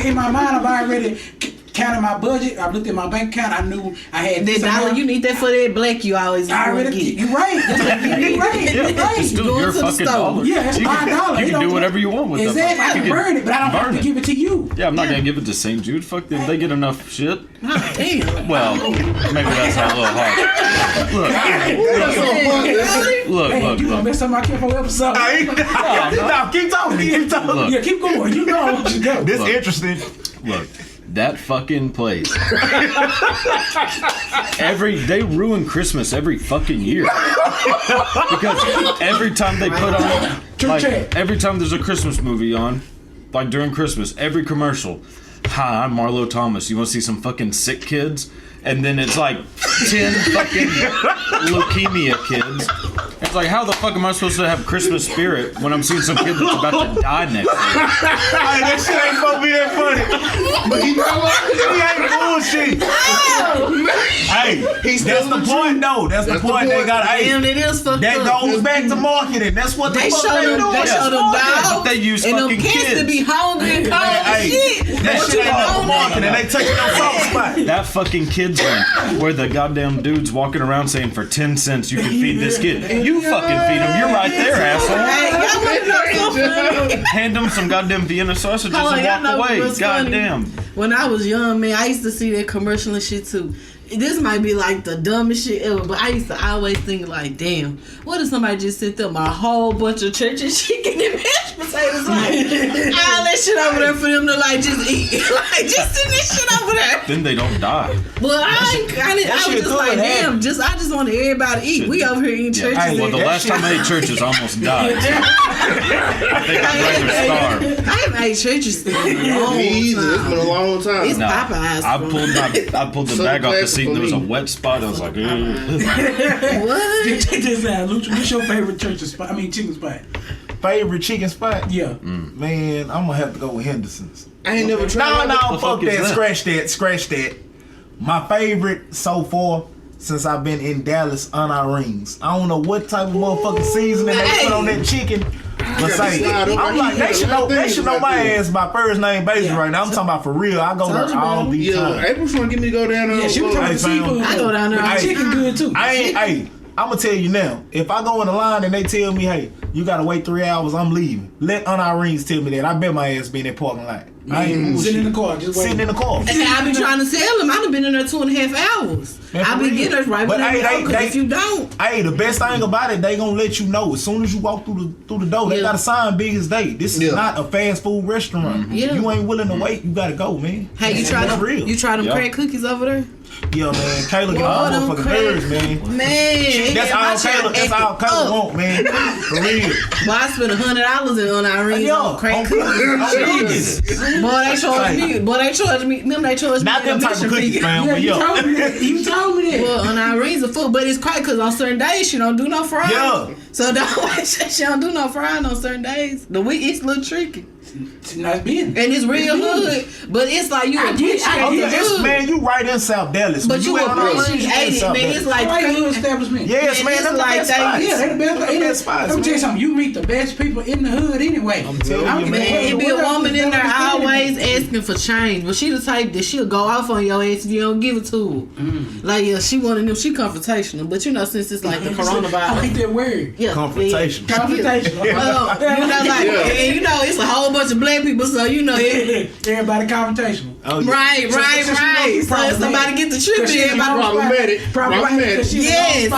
In my mind, I've already counted my budget. I looked at my bank account. I knew I had that dollar. You need that for that black you always get. You're right. You're right. It's still your fucking dollar. Yeah, it's $5. You can do whatever you want with it. Exactly. I can burn it, but I don't have to give it to you. Yeah, I'm not gonna give it to St. Jude. Fuck them. They get enough shit. Damn. Well, maybe that's not a little hard. Look. You gonna mess up my careful episode? No, keep talking. Yeah, keep going. You know what you go. This interesting. Look. That fucking place. They ruin Christmas every fucking year. Because every time they put on, every time there's a Christmas movie on, like during Christmas, every commercial. Hi, I'm Marlo Thomas. You want to see some fucking sick kids? And then it's like 10 fucking leukemia kids. was like, how the fuck am I supposed to have Christmas spirit when I'm seeing some kid that's about to die next year? Hey, that shit ain't supposed to be that funny. But he He ain't bullshit. Hey, that's the point though. That's the point. They got. Damn, it is fucked That up. goes back to marketing. That's what They the fuck show they them, doing. they show them dogs. They use and them fucking kids to be hungry and cold and shit. That What shit you ain't no doing? marketing. They touching your soft spot. That fucking kids one where the goddamn dude's walking around saying for 10 cents you can feed this kid. You fucking feed him. You're right there, asshole. Hey, y'all wanna know something funny? Hand him some goddamn Vienna sausages Hold on, y'all and know walk away. what's funny? Goddamn. When I was young, man, I used to see that commercial and shit too. This might be like the dumbest shit ever, but I used to always think like, damn, what if somebody just sent them a whole bunch of church chicken and mashed potatoes, like all that shit over there for them to like just eat, like just send this shit over there. Then they don't die. Well, I was shit just good, like, man. damn, I just want everybody to eat. We over here eating churches. Hey, Well, the and- last time I ate churches, I almost died. I think I'd rather starve. I haven't ate churches in a long Me either. It's been a time. long time. It's No, Popeyes. I pulled the So bag off the classic seat and for there was a me. wet spot. I was like, ugh. What? Check this out, Lucci. What's your favorite church spot? I mean, chicken spot. Favorite chicken spot? Yeah. Man, I'm gonna have to go with Henderson's. I ain't never tried. No, the fuck fuck is that. that? Scratch that. My favorite so far since I've been in Dallas on our rings. I don't know what type of motherfucking seasoning they put on that chicken. But say, slide over I'm like, here. they should know my ass by first name basis Yeah. right now. I'm talking about for real. I go Told there you, all man. the Yeah, time. April's trying to get me to go down there. Yeah, she was talking Hey, about fam. seafood. I go down there. But all the the chicken time. good too. I'm gonna tell you now. If I go in the line and they tell me, hey, you gotta wait 3 hours, I'm leaving. Let on our rings tell me that. I bet my ass be in that parking lot. I ain't bullshit. Sitting in the car, just Sitting waiting. in the car. And I be trying to tell them. I done been in there 2.5 hours. Man, I for be real. getting there right But when hey, they go. Because they- if you don't, Hey, the best thing about it, they gonna let you know as soon as you walk through the door. They Yeah. got a sign big as day. This is Yeah. not a fast food restaurant. Yeah. You ain't willing to wait, you gotta go, man. hey, you try That's them. real. You try them Yeah. crack cookies over there, Yeah, man. Kayla get Boy, all them motherfucking crack- nerves, man. man. That's all Kayla want, man. For real. Boy, I spent $100 on our rings Yeah, on crack on cookies. cookies. Boy, they charged me. Boy, they charged me. Them they charged Not me them type of admission cookies, fee. man, Yeah, but you yeah. told me that. You told me that. Well, on our rings of food, but it's crack because on certain days she don't do no frying. Yeah. So that's why she don't do no frying on certain days. The week it's a little tricky. It's not been. And it's real hood, but it's like you appreciate Oh, the yeah, it's, hood. man, you right in South Dallas. But When you at on our rings, appreciate you in it, South man. Dallas. It's like Right hood establishment. Yes, Man, man, it's them the like best they- spots. Yeah, they the best. Them the best spots, Let me tell you man. something. You meet the best people in the hood anyway. I'm telling you, Man, it be a What else woman is in there there? always asking for change, but she the type that she'll go off on your ass if you don't give it to her. Like, yeah, she one of them. She confrontational, but you know, since it's like the I coronavirus, like that word. yeah, Confrontation. yeah. Confrontation. You know, like, and you know, it's a whole bunch of black people, so you know, Everybody confrontational. Oh, yeah. right. So if somebody get the trip, everybody Problematic. Problematic. Yes, Yes.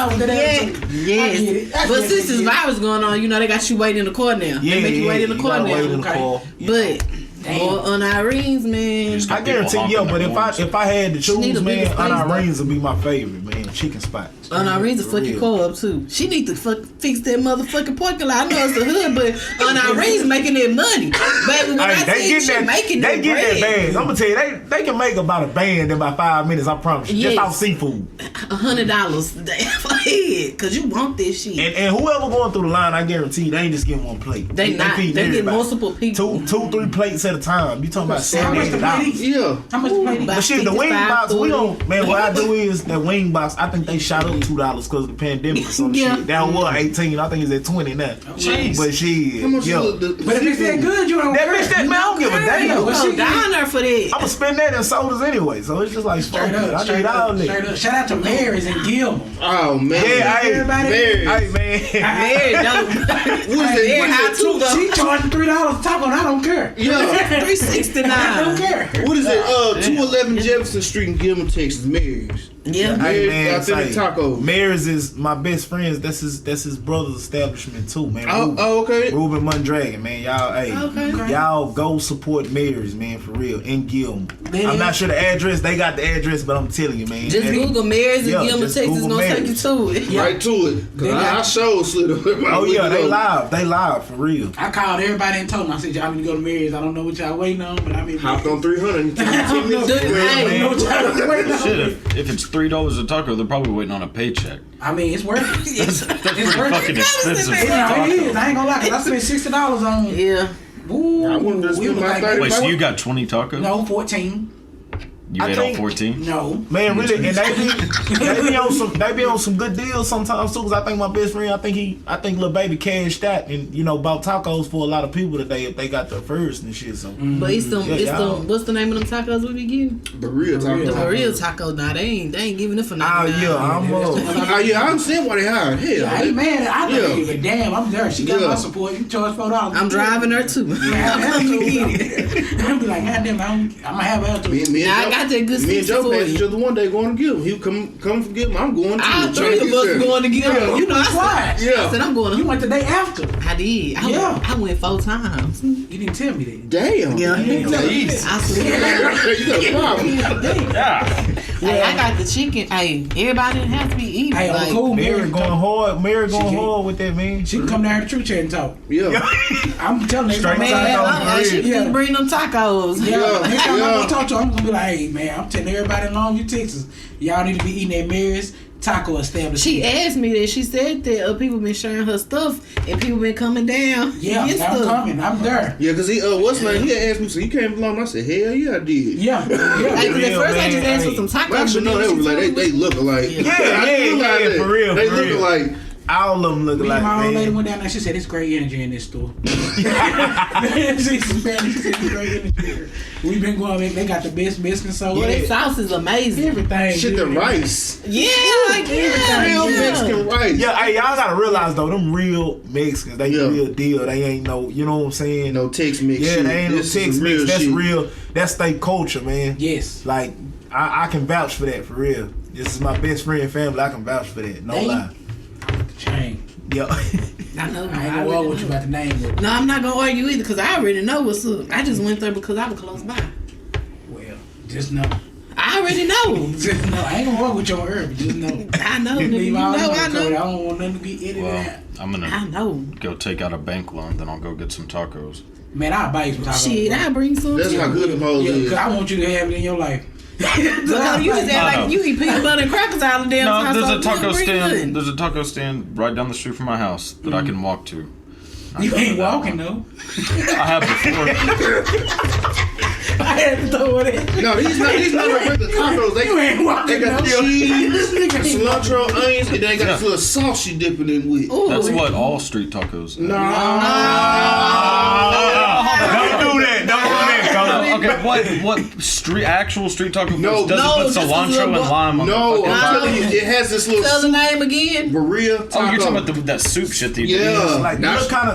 yes. But since this virus going on, you know, they got you waiting in the car now. Yeah, They make you wait in the you car gotta now. wait in the Okay. car. But on Irene's, man. I guarantee you, but if I had to need choose, a man, bigger on space, our though. rings would be my favorite, man. Chicken spot. On Irene's a fucking real. car up too. She need to fix that motherfucking parking lot. I know it's the hood, but on Irene's making that money. Baby, when I Hey, see she making they that get bread, that band. I'm gonna tell you, they can make about a band in about 5 minutes. I promise you, Yes. just off seafood. $100 a day for head, cause you want this shit. And whoever going through the line, I guarantee they ain't just getting one plate. They not. feeding They get everybody. multiple people. Two, 3 plates at a time. You talking about How much the $7-8. plate? Yeah. How much the plate? But shit, the wing 55, box, we 40. don't, man, what I do is that wing box, I think they shot up $2 because of the pandemic or some Yeah. shit. That was 18, I think it's at 20 now. Jeez. But shit, How much yo. is the But if it's that good, you don't That care. bitch, that man, I don't give a damn. You Well, go she down there for that. I'ma spend that in sodas anyway, so it's just like fuck Straight it. up, I straight need all up, that. straight up. Shout out to Mary's and Gilmore. Oh man. Yeah, hey, Everybody- hey man. Very dope. Very high too, though. She charging $3 taco, and I don't care. Yeah. I don't $369. care. What is it? 211 Jefferson Street in Gilman, Texas. Mary's. Yeah. Hey Mary's man, authentic say, tacos. Mary's is my best friends. That's his brother's establishment too, man. Oh, okay. Ruben Mondragon, man. Y'all, hey, Okay. y'all go support Mary's, man, for real. In Gilman. Man. I'm not sure the address. They got the address, but I'm telling you, man. Just that- Google Mary's and Yeah, Gilman, just Texas. Google Gonna take you Mary's. to it. Right to it. Cause I showed slid up. Oh yeah, they live. They live for real. I called everybody and told them, I said, y'all need to go to Mary's. I don't know what y'all waiting on, but I mean, Hopped on 300. Dude, hey, I don't know what y'all waiting on. Shit, if it's $3 a taco, they're probably waiting on a paycheck. I mean, it's worth it. That's pretty fucking expensive. It is. I ain't gonna lie, 'cause I spent $60 on. Yeah. Ooh, I wouldn't just spend my 30. Wait, so you got 20 tacos? No, 14. You ate all 14? No. Man, really, and they be on some good deals sometimes too. Cause I think my best friend, I think Lil Baby cashed out and bought tacos for a lot of people that they got their first and shit. So, But it's what's the name of them tacos we be getting? Burrito tacos. The burrito tacos. Nah, they ain't giving it for nothing. I understand why they hired. Hell, I ain't mad. I don't give a damn. I'm there. She got my support. You charge $4. I'm driving her too. I'm be like, goddamn, I'm gonna have her too. I got that good Me and Joe for passed you. each other one day going to give. He come from give him. I'm going to. Three of us going to give. You know, I said I'm going. You went the day after. I did. I went 4 times. You didn't tell me that. Damn. Yeah. I swear. You got a problem. Hey, I got the chicken. Hey, everybody didn't have to be eating. Hey, like, cool. Mary going hard. Mary going hard with that, man. She can come down to TruChat and talk. Yeah. I'm telling you, Straight man, she can bring them tacos. Next time I go talk to her, I'm gonna be like, hey man, I'm telling everybody in Longview, Texas, y'all need to be eating at Mary's taco establishment. She asked me that. She said that people been sharing her stuff and people been coming down. Yeah, I'm coming. I'm there. Yeah, because he what's name? He had asked me, so you came along. I said, hell yeah, I did. Yeah. Like, at first I just asked for some tacos. But I should know they was like they look alike. Yeah, for real. They look alike. All of them look like, my old lady man. went down there. She said it's great energy in this store. She said it's great energy here. We've been going. They got the best biscuit soda. Well, their sauce is amazing. Everything. Shit, the rice. Yeah, like Real Mexican rice. Yeah, hey, y'all gotta realize though, them real Mexicans, they real deal. They ain't no, you know what I'm saying? No Tex-Mex shit. Yeah, they ain't no Tex-Mex. That's shit. real. That's their culture, man. Yes. Like, I can vouch for that, for real. This is my best friend family. I can vouch for that. No lie. Chain. Yeah. I know. I ain't gonna argue with you about the name. No, I'm not gonna argue either because I already know what's up. I just went there because I was close by. Well, just know. I already know. Just know. I ain't gonna argue with you on earth. Just know. I know. You You know. I I know. don't want nothing to get edited out. I'm I gonna know. go take out a bank loan, then I'll go get some tacos. Man, I'll buy you some tacos. Shit, I bring some. That's how good the hoes Yeah, is. because I want you to have it in your life. Because you just act like you eat peanut butter and crackers all the damn No, time. there's so a taco bring stand. good. There's a taco stand right down the street from my house that I can walk to. You ain't walking though. I have before. I had to throw it in. No, these not regular tacos. You ain't walking They got though. cheese, cilantro, onions, and they got this little sauce you dipping in with. Ooh. That's what all street tacos. No. Don't do that. Don't do that, Cody. Okay, what actual street taco place No, doesn't put just a cilantro little and lime on No, the I'm fucking telling you, it has this little Tell the name again. burrito taco. Oh, you're talking about that soup shit that you Yeah. do? Like,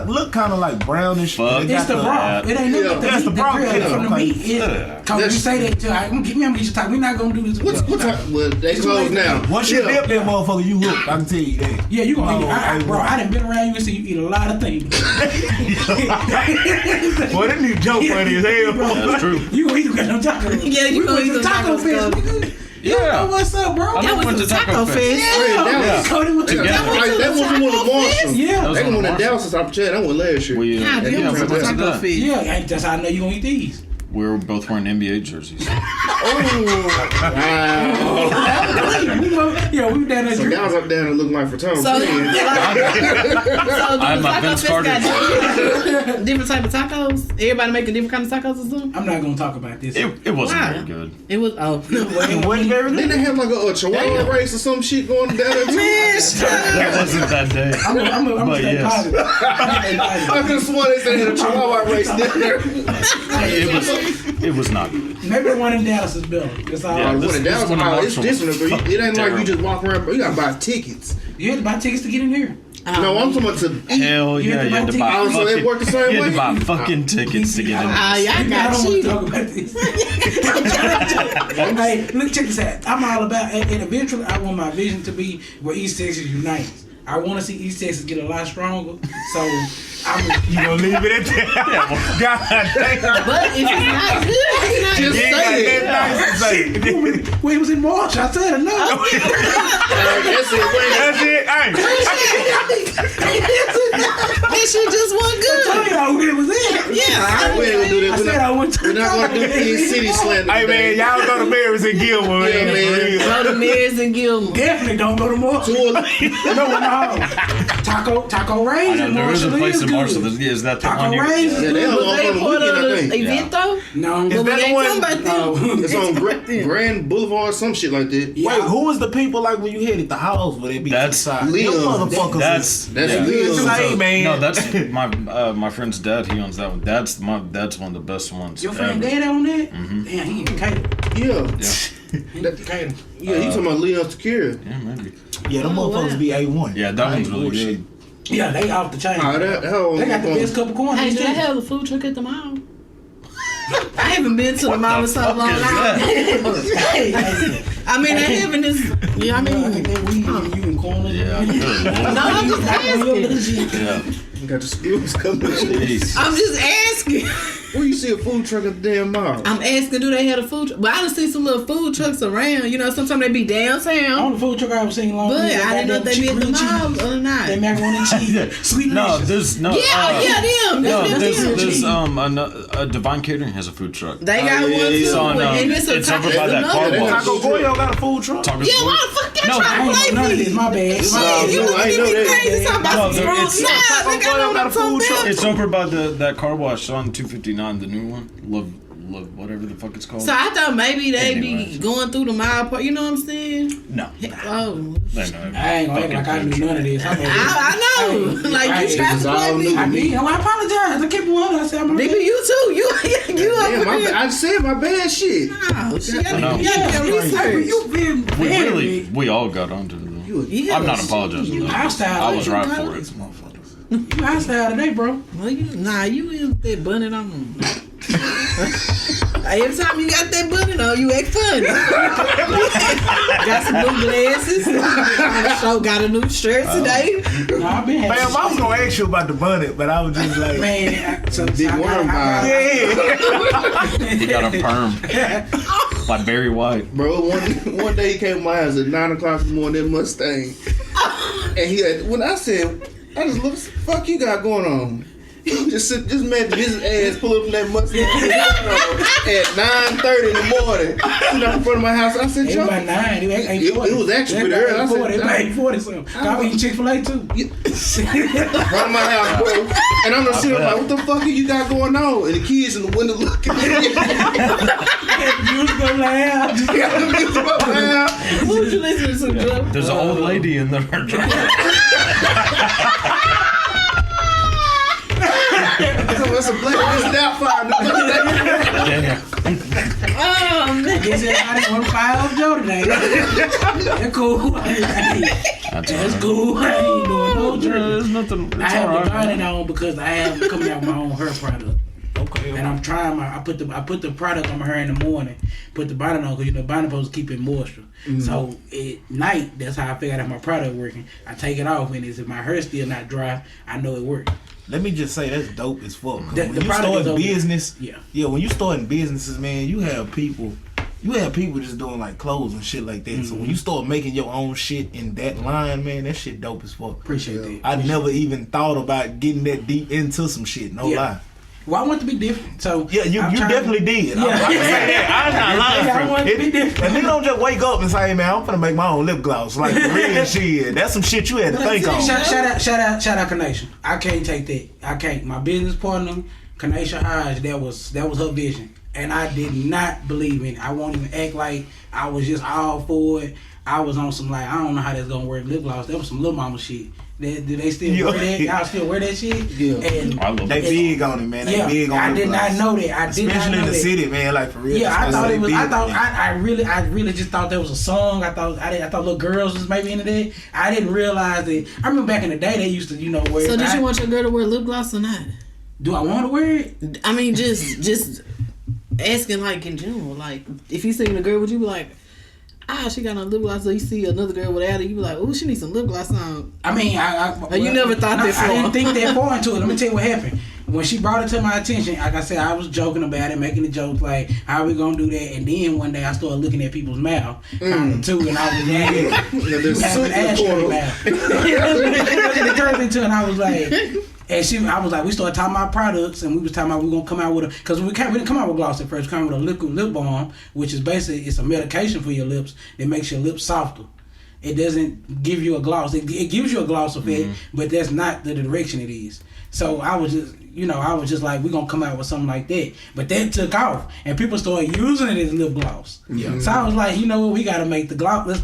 look kind of like brownish. Fuck. They It's got the broth. It ain't Yeah. nothing. That's the broth. It's from the Okay. meat. Cause you say that to I'm gonna get me. I'm gonna get your taco. We're not gonna do this. What's well, they closed now. Once you dip that motherfucker, you hooked. I can tell you that. Yeah, you gonna eat. Oh, Bro, I done been around you and see you eat a lot of things. Boy, that new joke funny as hell. That's true. You gonna eat them tacos. Yeah, you We gonna went eat to the taco taco fest. stuff. Nigga. You don't know what's up, bro. I That went was to the taco fest. Yeah. Cody went to That Together. was the one in Marshall. Yeah. That was They on went the to Dallas since I'm chatting. I went last year. We, God, yeah, you we was went the to taco that. fest. Yeah, that's how I know you gonna eat these. We were both wearing NBA jerseys. Yeah, we were down there So drinking. guys up there looking like fraternal. So, friends. I have my Vince Carter. different type of tacos. Everybody making different kind of tacos or something. I'm not gonna talk about this. It wasn't Why? very good. It was It wasn't very Then good. they have like a chihuahua race or some shit going down there too. That wasn't that day. I'm gonna But stay yes. positive. I could have sworn they said they had a chihuahua race down there. It was not good. Maybe the one in Dallas is better. That's all. Yeah, When this in Dallas, one in it's Marshall different, was but it ain't like you terrible. just walk around. But you gotta buy tickets. You had to buy tickets to get in here. No, I'm talking about to eat. Hell yeah, you had to buy Oh, so it fucking, worked the same you had way? to buy fucking tickets to get in. y'all I got don't want to cheated. talk about this. Hey, look, check this out. I'm all about, and eventually I want my vision to be where East Texas unites. I want to see East Texas get a lot stronger. So You gonna leave it at that? God damn. But if it's not good, it's not Just good. You say ain't it. got that nice to say. when it was in March, I said no. That's it. Wait. That's it. Hey. This shit just wasn't good. I know who it was in. Yeah, We ain't gonna do that. I said I went to We're not gonna do any city slander. Hey man, y'all go to Mary's and Gilmore, man. Yeah, man. For real. go to Mary's and Gilmore. Definitely don't go to Marshall. No. Taco Ray's I in know there is a Marshall place is in good. Marshall. Is that the Taco one? Ray's. Yeah, they Was on they the part weekend, of I the think. event though? No. But we that ain't one- talking about them. It's on Grand Boulevard or some shit like that. Yeah. Wait, who was the people like when you hit at the house where they be That's outside? Leon. Them motherfuckers. That's That's yeah. Leon. Say, man. No, that's my friend's dad. He owns that one. That's one of the best ones. Your friend ever. Dad on that? Damn, he in Decatur. Yeah. He in Decatur. Yeah, you talking about Leon Secure. Yeah, maybe. Yeah, them motherfuckers be A1. Yeah, that one's really bullshit. good. Yeah, they off the chain. Oh, that hell. They got the best cup of corn. Hey, in do the they city. have a food truck at the mall? I haven't been to the mall in so fuck long. is that? I mean, they having this. Yeah, I I think mean, they weed you in corners. Yeah. no, I'm just asking. Yeah. Got the skills coming. Jeez. I'm just asking. Where you see a food truck at the damn mall? I'm asking, do they have a food truck? But I done see some little food trucks around. You know, sometimes they be downtown. All the food truck I was seeing long. But I didn't know if they be at the mall or not. That macaroni and cheese. Sweet No, delicious. there's no. Yeah, them. No, That's them. there's Divine Catering has a food truck. They got one too. It's on, and it's a it's over taco. by that another car one. wash. Taco Goyo got a food truck. Taco Yeah, Goyo. why the fuck No, y'all I trying ain't to know none play of me? this. My bad. Shit, you I looking ain't at know me that. crazy talking No, about some there- strong it's- snap. Taco Like, I Goyo know got a what I'm food truck. talking It's over by that car wash on 259, the new one. Love, whatever the fuck it's called. So I thought maybe they Anyway. be going through the mile part. You know what I'm saying? No. Oh, They know I ain't gonna act like I knew none of this. I know. Like you tried it's to all play me. new. I mean, I apologize. I kept one. I said I'm Nigga, you too. You Damn, up my, here. I said my bad shit. Oh, shit. I know. You gotta get research. You been very we all got onto it. Yeah. I'm not apologizing. You hostile. I was right for it. You hostile today, bro. Well, you in that bunny on. Every time you got that bunny on, you act funny. Got some new glasses. Got a new shirt today. No, I've been having. Fam, I was gonna ask you about the bunny, but I was just like, Man, Big worm vibe. yeah. He got a perm. Like Barry White. Bro, one day he came to my house at 9 o'clock in the morning, that Mustang. And he had, when I said, I just looked, fuck you got going on? Just imagine his ass pull up in that Mustang at 9:30 in the morning. Sitting out in front of my house. I said, It Joe. was about 9. It was actually pretty early. I said, It was 8:40 something. I eating Chick-fil-A too. Front of my house, bro. And I'm just sitting there like, what the fuck you got going on? And the kids in the window looking at me. You go loud. Who'd you listen to, Joe? There's an old lady in there. That's a black bitch doubtfire. Damn. Oh, man. Guess I didn't want to fire up Joe today. That's cool. That's cool. I ain't doing no drink. There's nothing. I It's have the alright. bonnet on because I am coming out with my own hair product. Okay. And I'm trying I put the product on my hair in the morning, put the bonnet on because bonnet supposed to keep it moisture. So at night, that's how I figure out if my product working. I take it off and if my hair still not dry, I know it worked. Let me just say that's dope as fuck. 'Cause The when you product is start dope. business, Yeah. when you starting businesses, man, you have people just doing like clothes and shit like that. So when you start making your own shit in that line, man, that shit dope as fuck. Appreciate that. I never even thought about getting that deep into some shit. No Yeah. lie. Well, I want to be different. So Yeah, you I'm trying definitely did. Yeah. I'm not lying. Yeah, I want to be different. And nigga don't just wake up and say, hey, man, I'm finna make my own lip gloss. Like, for real shit. That's some shit you had to think on. Shout out, Kanation. I can't take that. I can't. My business partner, Kanation Hodge, that was her vision, and I did not believe in it. I won't even act like I was just all for it. I was on some like I don't know how that's gonna work lip gloss. That was some little mama shit. Do they still wear that? Y'all still wear that shit? Yeah. And I love They it. big on it, man. They big on I lip did not gloss. know that. I did not Especially know in the that. city, man. Like, for real. Yeah, I that's thought why it was. they I big, thought man. I really just thought that was a song. I thought little girls was maybe into that. I didn't realize that. I remember back in the day they used to wear. So did you want your girl to wear lip gloss or not? Do I want to wear it? I mean, just asking like in general. Like, if you seen a girl, would you be like, she got on lip gloss? So you see another girl without it, you be like, oh, she needs some lip gloss on. I mean, you never thought that far. I didn't think that far into it. Let me tell you what happened. When she brought it to my attention, like I said, I was joking about it, making the jokes like, how are we gonna do that? And then one day I started looking at people's mouth, kind of too, and I was like, you have an ashtray mouth. And it turned into, and I was like, And I was like, we started talking about products, and we was talking about we're gonna come out with because we didn't come out with gloss at first. We came with a liquid lip balm, which is basically it's a medication for your lips that makes your lips softer. It doesn't give you a gloss. It gives you a gloss effect, but that's not the direction it is. So I was just like, we're gonna come out with something like that. But that took off, and people started using it as lip gloss. Yeah. So I was like, you know what, we gotta make the gloss.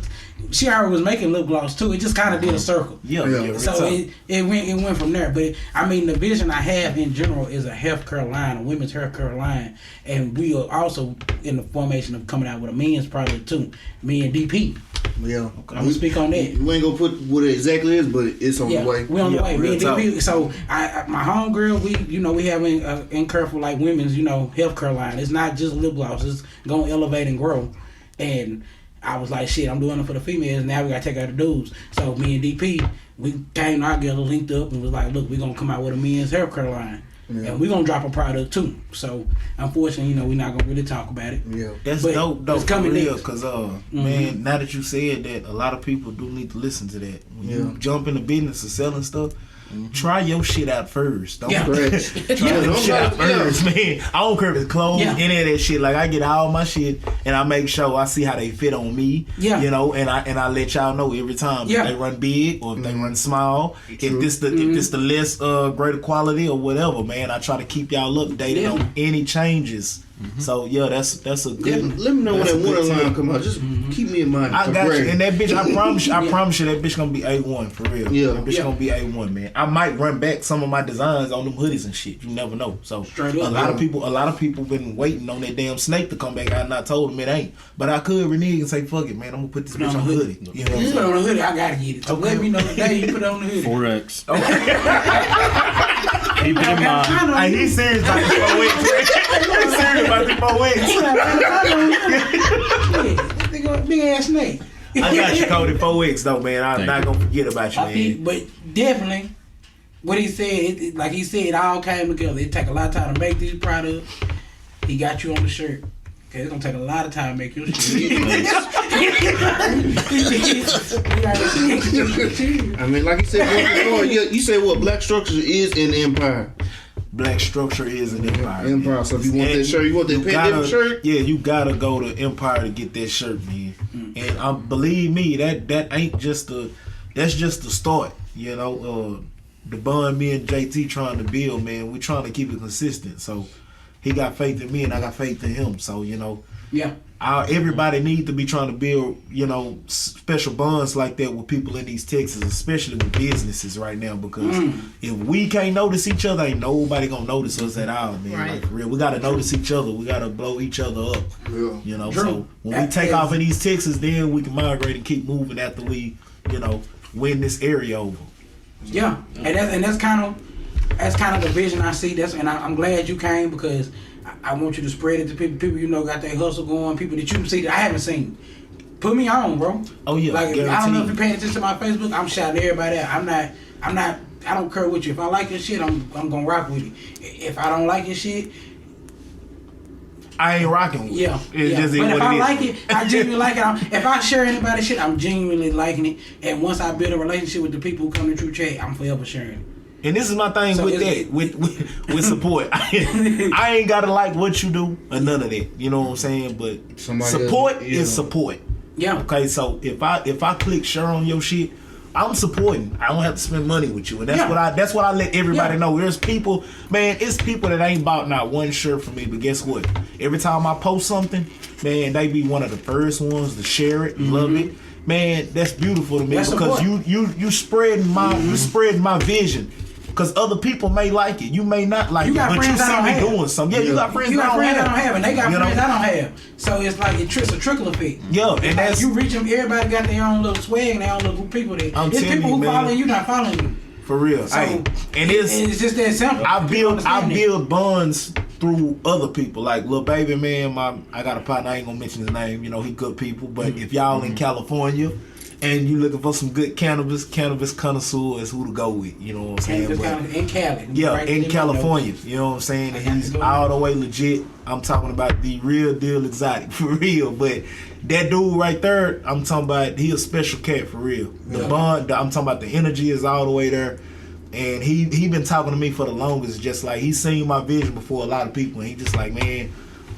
She already was making lip gloss too. It just kind of did a circle. Yeah. So it went from there. But I mean, the vision I have in general is a healthcare line, a women's healthcare line, and we are also in the formation of coming out with a men's product too. Me and DP. Yeah, I'm gonna speak on that. We ain't gonna put what it exactly is, but it's on the way. We on the way. Me and DP. So my homegirl, we having in careful like women's healthcare line. It's not just lip gloss. It's gonna elevate and grow. And I was like, shit, I'm doing it for the females. Now we gotta take out the dudes. So me and DP, we came together, linked up, and was like, look, we're gonna come out with a men's haircare line. Yeah. And we're gonna drop a product too. So unfortunately, we're not gonna really talk about it. Yeah, that's dope. It's coming real, cause man, now that you said that, a lot of people do need to listen to that. When you jump in the business of selling stuff, try your shit out first. Don't try your shit out first, man. I don't care if it's clothes, any of that shit. Like I get all my shit and I make sure I see how they fit on me. Yeah. And I let y'all know every time if they run big or if they run small. If this the less greater quality or whatever, man. I try to keep y'all updated on any changes. So that's a good. Let me know when that water line come out. Just keep me in mind. I got you. And that bitch, I promise you, that bitch gonna be A1 for real. Yeah, that bitch gonna be A1, man. I might run back some of my designs on them hoodies and shit. You never know. So a lot of people been waiting on that damn snake to come back out, and I told them it ain't. But I could renege and say, fuck it, man. I'm gonna put this bitch on the hoodie. You know what I'm saying? Put it on the hoodie. I gotta get it. So let me know the day you put it on the hoodie. 4X. Keep it in mind. Hey, he's serious about the 4 weeks. He's serious about the 4 weeks. Big ass snake. I got you, Cody. 4 weeks though, man. I'm not gonna forget about you, man. But definitely, what he said, like he said, it all came together. It take a lot of time to make these products. He got you on the shirt. Okay, it's gonna take a lot of time to make your shirt. I mean, like you said before, you said what Black Structure is in the Empire. Black Structure is an Empire. Empire. So if you want that shirt, you want that pandemic shirt? Yeah, you gotta go to Empire to get that shirt, man. And believe me, that ain't just that's just the start. The bond me and JT trying to build, man. We trying to keep it consistent. So he got faith in me and I got faith in him. So everybody need to be trying to build, special bonds like that with people in these Texas, especially with businesses right now. Because if we can't notice each other, ain't nobody gonna notice us at all, man. Right. Like for real, we gotta notice each other. We gotta blow each other up. Yeah. So when we take off in these Texas, then we can migrate and keep moving after we, win this area over. Yeah, and that's kind of the vision I see. I'm glad you came because I want you to spread it to people got their hustle going, people that you see that I haven't seen. Put me on, bro. Oh yeah, like I don't know if you're paying attention to my Facebook. I'm shouting everybody out. I'm not. I don't care with you. If I like your shit, I'm gonna rock with you. If I don't like your shit, I ain't rocking with you. But if I like it, I genuinely like it. If I share anybody's shit, I'm genuinely liking it. And once I build a relationship with the people who come to TruChat, I'm forever sharing it. And this is my thing with that, with support. I ain't gotta like what you do or none of that. You know what I'm saying? But support is support. Yeah. Okay, so if I click share on your shit, I'm supporting. I don't have to spend money with you, and that's what I let everybody know. There's people, man. It's people that ain't bought not one shirt from me, but guess what? Every time I post something, man, they be one of the first ones to share it, love it. Man, that's beautiful to me because you spreading my vision. Because other people may like it, you may not like it, but you see me doing something. Yeah, you got friends I don't have, and they got friends I don't have. So it's like it's a trickle effect. Yeah, and that's you reach them. Everybody got their own little swag and their own little people. There's people who following you, not following you. For real. So and it's just that simple. I build bonds through other people. Like Lil Baby, man, I got a partner. I ain't gonna mention his name. He good people. But if y'all in California and you looking for some good cannabis connoisseur is who to go with. You know what I'm saying? In Cali. Yeah, right in California. You know what I'm saying? And he's all the way legit. I'm talking about the real deal exotic, for real. But that dude right there, I'm talking about, he a special cat for real. The bond, I'm talking about the energy is all the way there. And he been talking to me for the longest, just like he's seen my vision before a lot of people, and he just like, man,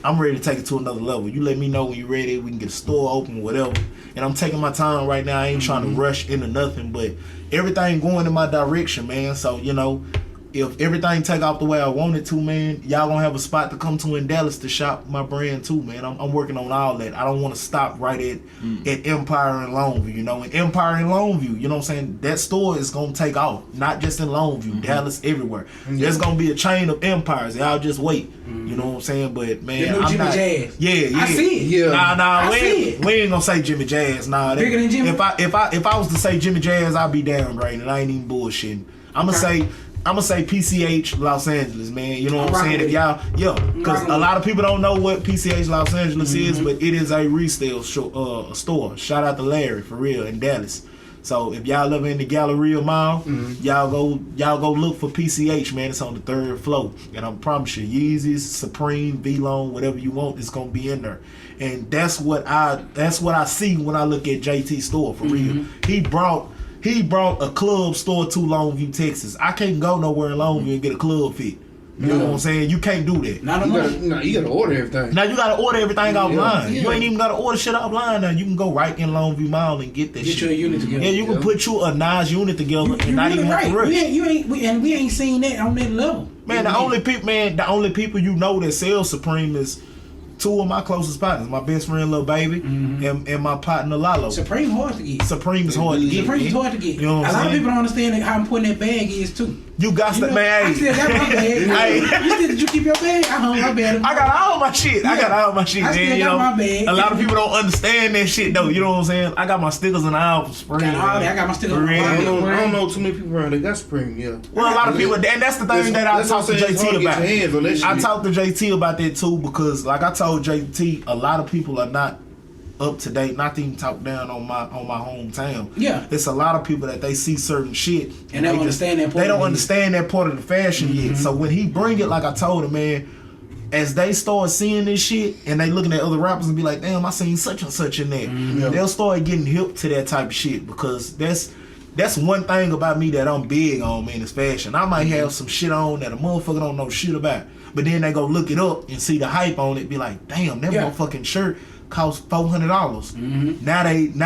I'm ready to take it to another level. You let me know when you're ready. We can get a store open, whatever. And I'm taking my time right now. I ain't trying to rush into nothing, but everything going in my direction, man. So, you know, if everything take off the way I want it to, man, y'all gonna have a spot to come to in Dallas to shop my brand too, man. I'm working on all that. I don't want to stop right at Empire and Longview, you know. And Empire and Longview, you know what I'm saying? That store is gonna take off, not just in Longview, Dallas, everywhere. There's gonna be a chain of empires. Y'all just wait. You know what I'm saying? But man, the new Jimmy Jazz. Yeah. I see it. Yeah. Nah, we ain't gonna say Jimmy Jazz. Nah, bigger than Jimmy. If I was to say Jimmy Jazz, I'd be downgrading. I ain't even bullshitting. I'm gonna say PCH Los Angeles, man. You know what I'm saying? If y'all, because a lot of people don't know what PCH Los Angeles is, but it is a resale store. Shout out to Larry, for real, in Dallas. So if y'all live in the Galleria Mall, y'all go look for PCH, man. It's on the 3rd floor, and I promise you, Yeezys, Supreme, V-Long, whatever you want, it's gonna be in there. And that's what I see when I look at JT store, for real. He brought a club store to Longview, Texas. I can't go nowhere in Longview and get a club fit. You know what I'm saying? You can't do that. You gotta order everything. Now you gotta order everything offline. You ain't even gotta order shit offline now. You can go right in Longview Mall and get that shit. Get you a unit together. Yeah, you can put you a nice unit together and not even have to rush. We ain't seen that on that level. Man, the only people you know that sell Supreme is 2 of my closest partners, my best friend Lil Baby and my partner Lalo. Supreme hard to get. Supreme is hard to get. Supreme's hard to get. You know what a I'm lot of saying? people don't understand how important that bag is too. You got to, man. I still got my bag. Did you keep your bag? I hung my bag. I got all my shit. Yeah. I got all my shit, I man. still You got know, my bag. a lot of people don't understand that shit though. You know what I'm saying? I got my stickers and all for Supreme. I got my stickers. I don't know too many people around that got Supreme. Yeah. Well, a lot of people, and that's the thing that I talked to JT about. I talked to JT about that too because, like I told JT, a lot of people are not up to date, not to even talk down on my hometown. Yeah, it's a lot of people that they see certain shit and they don't understand that part. They don't understand that part of the fashion yet. So when he bring it, like I told him, man, as they start seeing this shit and they looking at other rappers and be like, damn, I seen such and such in there. They'll start getting hip to that type of shit because that's one thing about me that I'm big on, man, is fashion. I might have some shit on that a motherfucker don't know shit about, but then they go look it up and see the hype on it, be like, damn, that motherfucking shirt cost $400. Now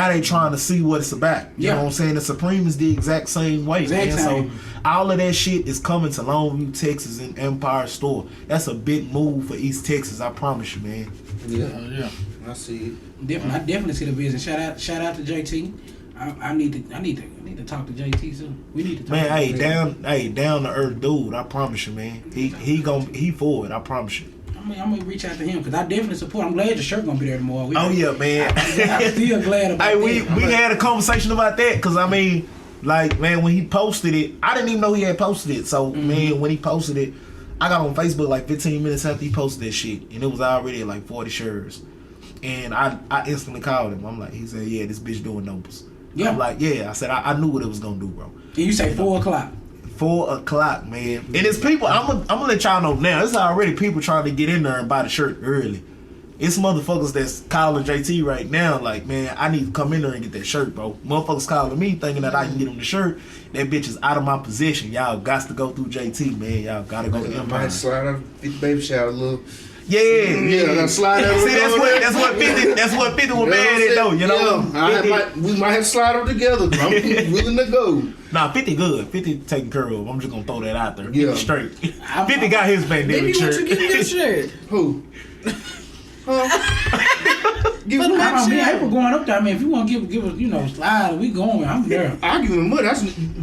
they trying to see what it's about. You know what I'm saying? The Supreme is the exact same way, man. So all of that shit is coming to Longview, Texas, and Empire Store. That's a big move for East Texas, I promise you, man. Yeah. I see it. I definitely see the business. Shout out to JT. I need to talk to JT soon. We need to talk. Man, down to earth dude. I promise you, man. He for it. I promise you. I'm gonna reach out to him because I definitely support. I'm glad your shirt gonna be there tomorrow. Yeah, man. I'm still glad about that. We had a conversation about that because I mean, like, man, when he posted it, I didn't even know he had posted it. So man, when he posted it, I got on Facebook like 15 minutes after he posted that shit, and it was already at like 40 shirts. And I instantly called him. I'm like, he said, yeah, this bitch doing numbers. Yeah. I'm like, yeah. I said, I knew what it was gonna do, bro. And you say 4 o'clock. 4 o'clock, man. And it's people, I'm gonna let y'all know now, it's already people trying to get in there and buy the shirt early. It's motherfuckers that's calling JT right now like, man, I need to come in there and get that shirt, bro. Motherfuckers calling me thinking that I can get them the shirt. That bitch is out of my possession. Y'all got to go through JT, man. Y'all gotta go to Empire. Might slide out 50 baby shower a little. Yeah, I gotta slide out. See, that's what 50 was mad at though, you know. We might have to slide them together. I'm willing to go. Nah, 50 good. 50 taken care of. I'm just gonna throw that out there. Yeah. Straight. 50 got his pandemic shirt. Maybe you get this shirt. Who? Give me April going up there. I mean, if you want to give us, slide, we going. I'm there. I'll give him money.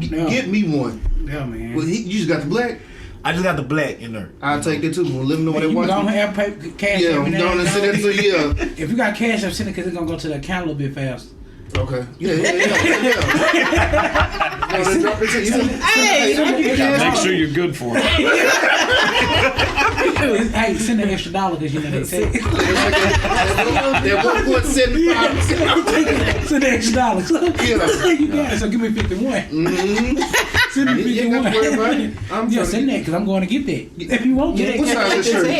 Get me one. Yeah, man. Well, you just got the Black. I just got the Black in there. I'll take that too. We'll let them know what they You want. don't have cash. Yeah, I'm going to send that to you. If you got cash, I'm sending because it's gonna go to the account a little bit fast. Okay. Yeah. Make sure you're good for it. Hey, send an extra $1 because they take it. They're 1.75%. Send an extra $1. You got it. So give me 51. Send me 51. Send that because I'm going to get that. If you want that, what size is shirt? I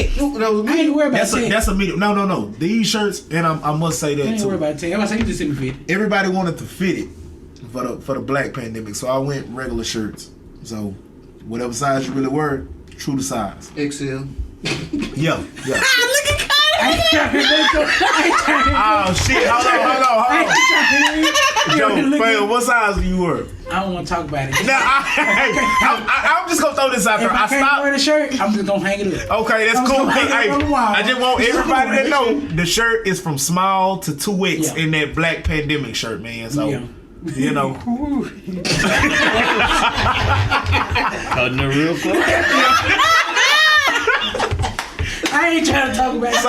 ain't worried about that. That's a medium. No. These shirts, and I must say that I ain't too. worried about that. I'm saying you just send me 50. Everybody wanted to fit it for the Black pandemic, so I went regular shirts. So whatever size you really wear, true to size. XL. Yeah. Look at Oh shit! Hold on. Joe, fam, what size do you wear? I don't want to talk about it. Now, I'm just gonna throw this out there. If I can't wear the shirt, I'm just gonna hang it up. Okay, that's cool. I just want everybody to know the shirt is from small to 2X in that black pandemic shirt, man. So. You know, cutting it real quick. I ain't trying to talk about it.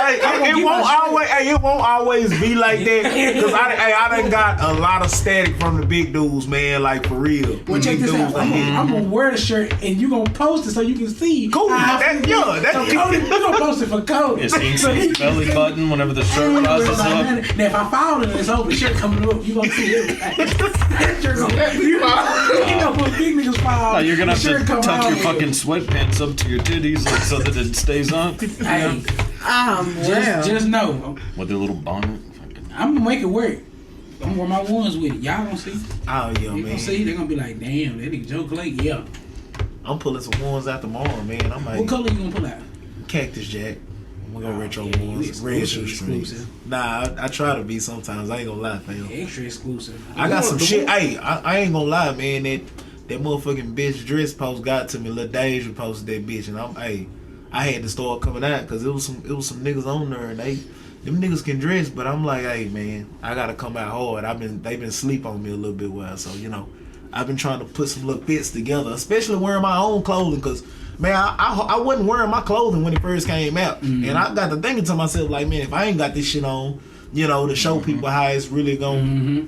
It won't always be like that. Cause I done got a lot of static from the big dudes, man. Like for real. Well, check this out. I'm gonna wear the shirt and you gonna post it so you can see. Cool. That's Cody, you gonna post it for Cody. It's ink belly button whenever the shirt rises up. Now if I fall in this open shirt coming up, you gonna see everything. You know when big niggas fall. No, you're gonna have to tuck your fucking sweatpants up to your titties so that it stays on. Hey, just know. With their little bonnet. I'm gonna make it work. I'm gonna wear my ones with it. Y'all gonna see. Oh, yeah, man. You gonna see? They're gonna be like, damn, that nigga Joe Clay. Yeah. I'm pulling some ones out tomorrow, man. I'm like, what color you gonna pull out? Cactus Jack. I'm gonna go retro ones. Red shoestrings. Nah, I try to be sometimes. I ain't gonna lie, fam. Extra exclusive. I got some shit. Hey, I ain't gonna lie, man. That motherfucking bitch dress post got to me. Lil Deja posted that bitch, and I had to start coming out because it was some niggas on there, and them niggas can dress, but I'm like, hey man, I gotta come out hard. They been sleep on me a little bit well, so you know, I've been trying to put some little fits together, especially wearing my own clothing, cause man, I wasn't wearing my clothing when it first came out, and I got to thinking to myself like, man, if I ain't got this shit on, you know, to show people how it's really gonna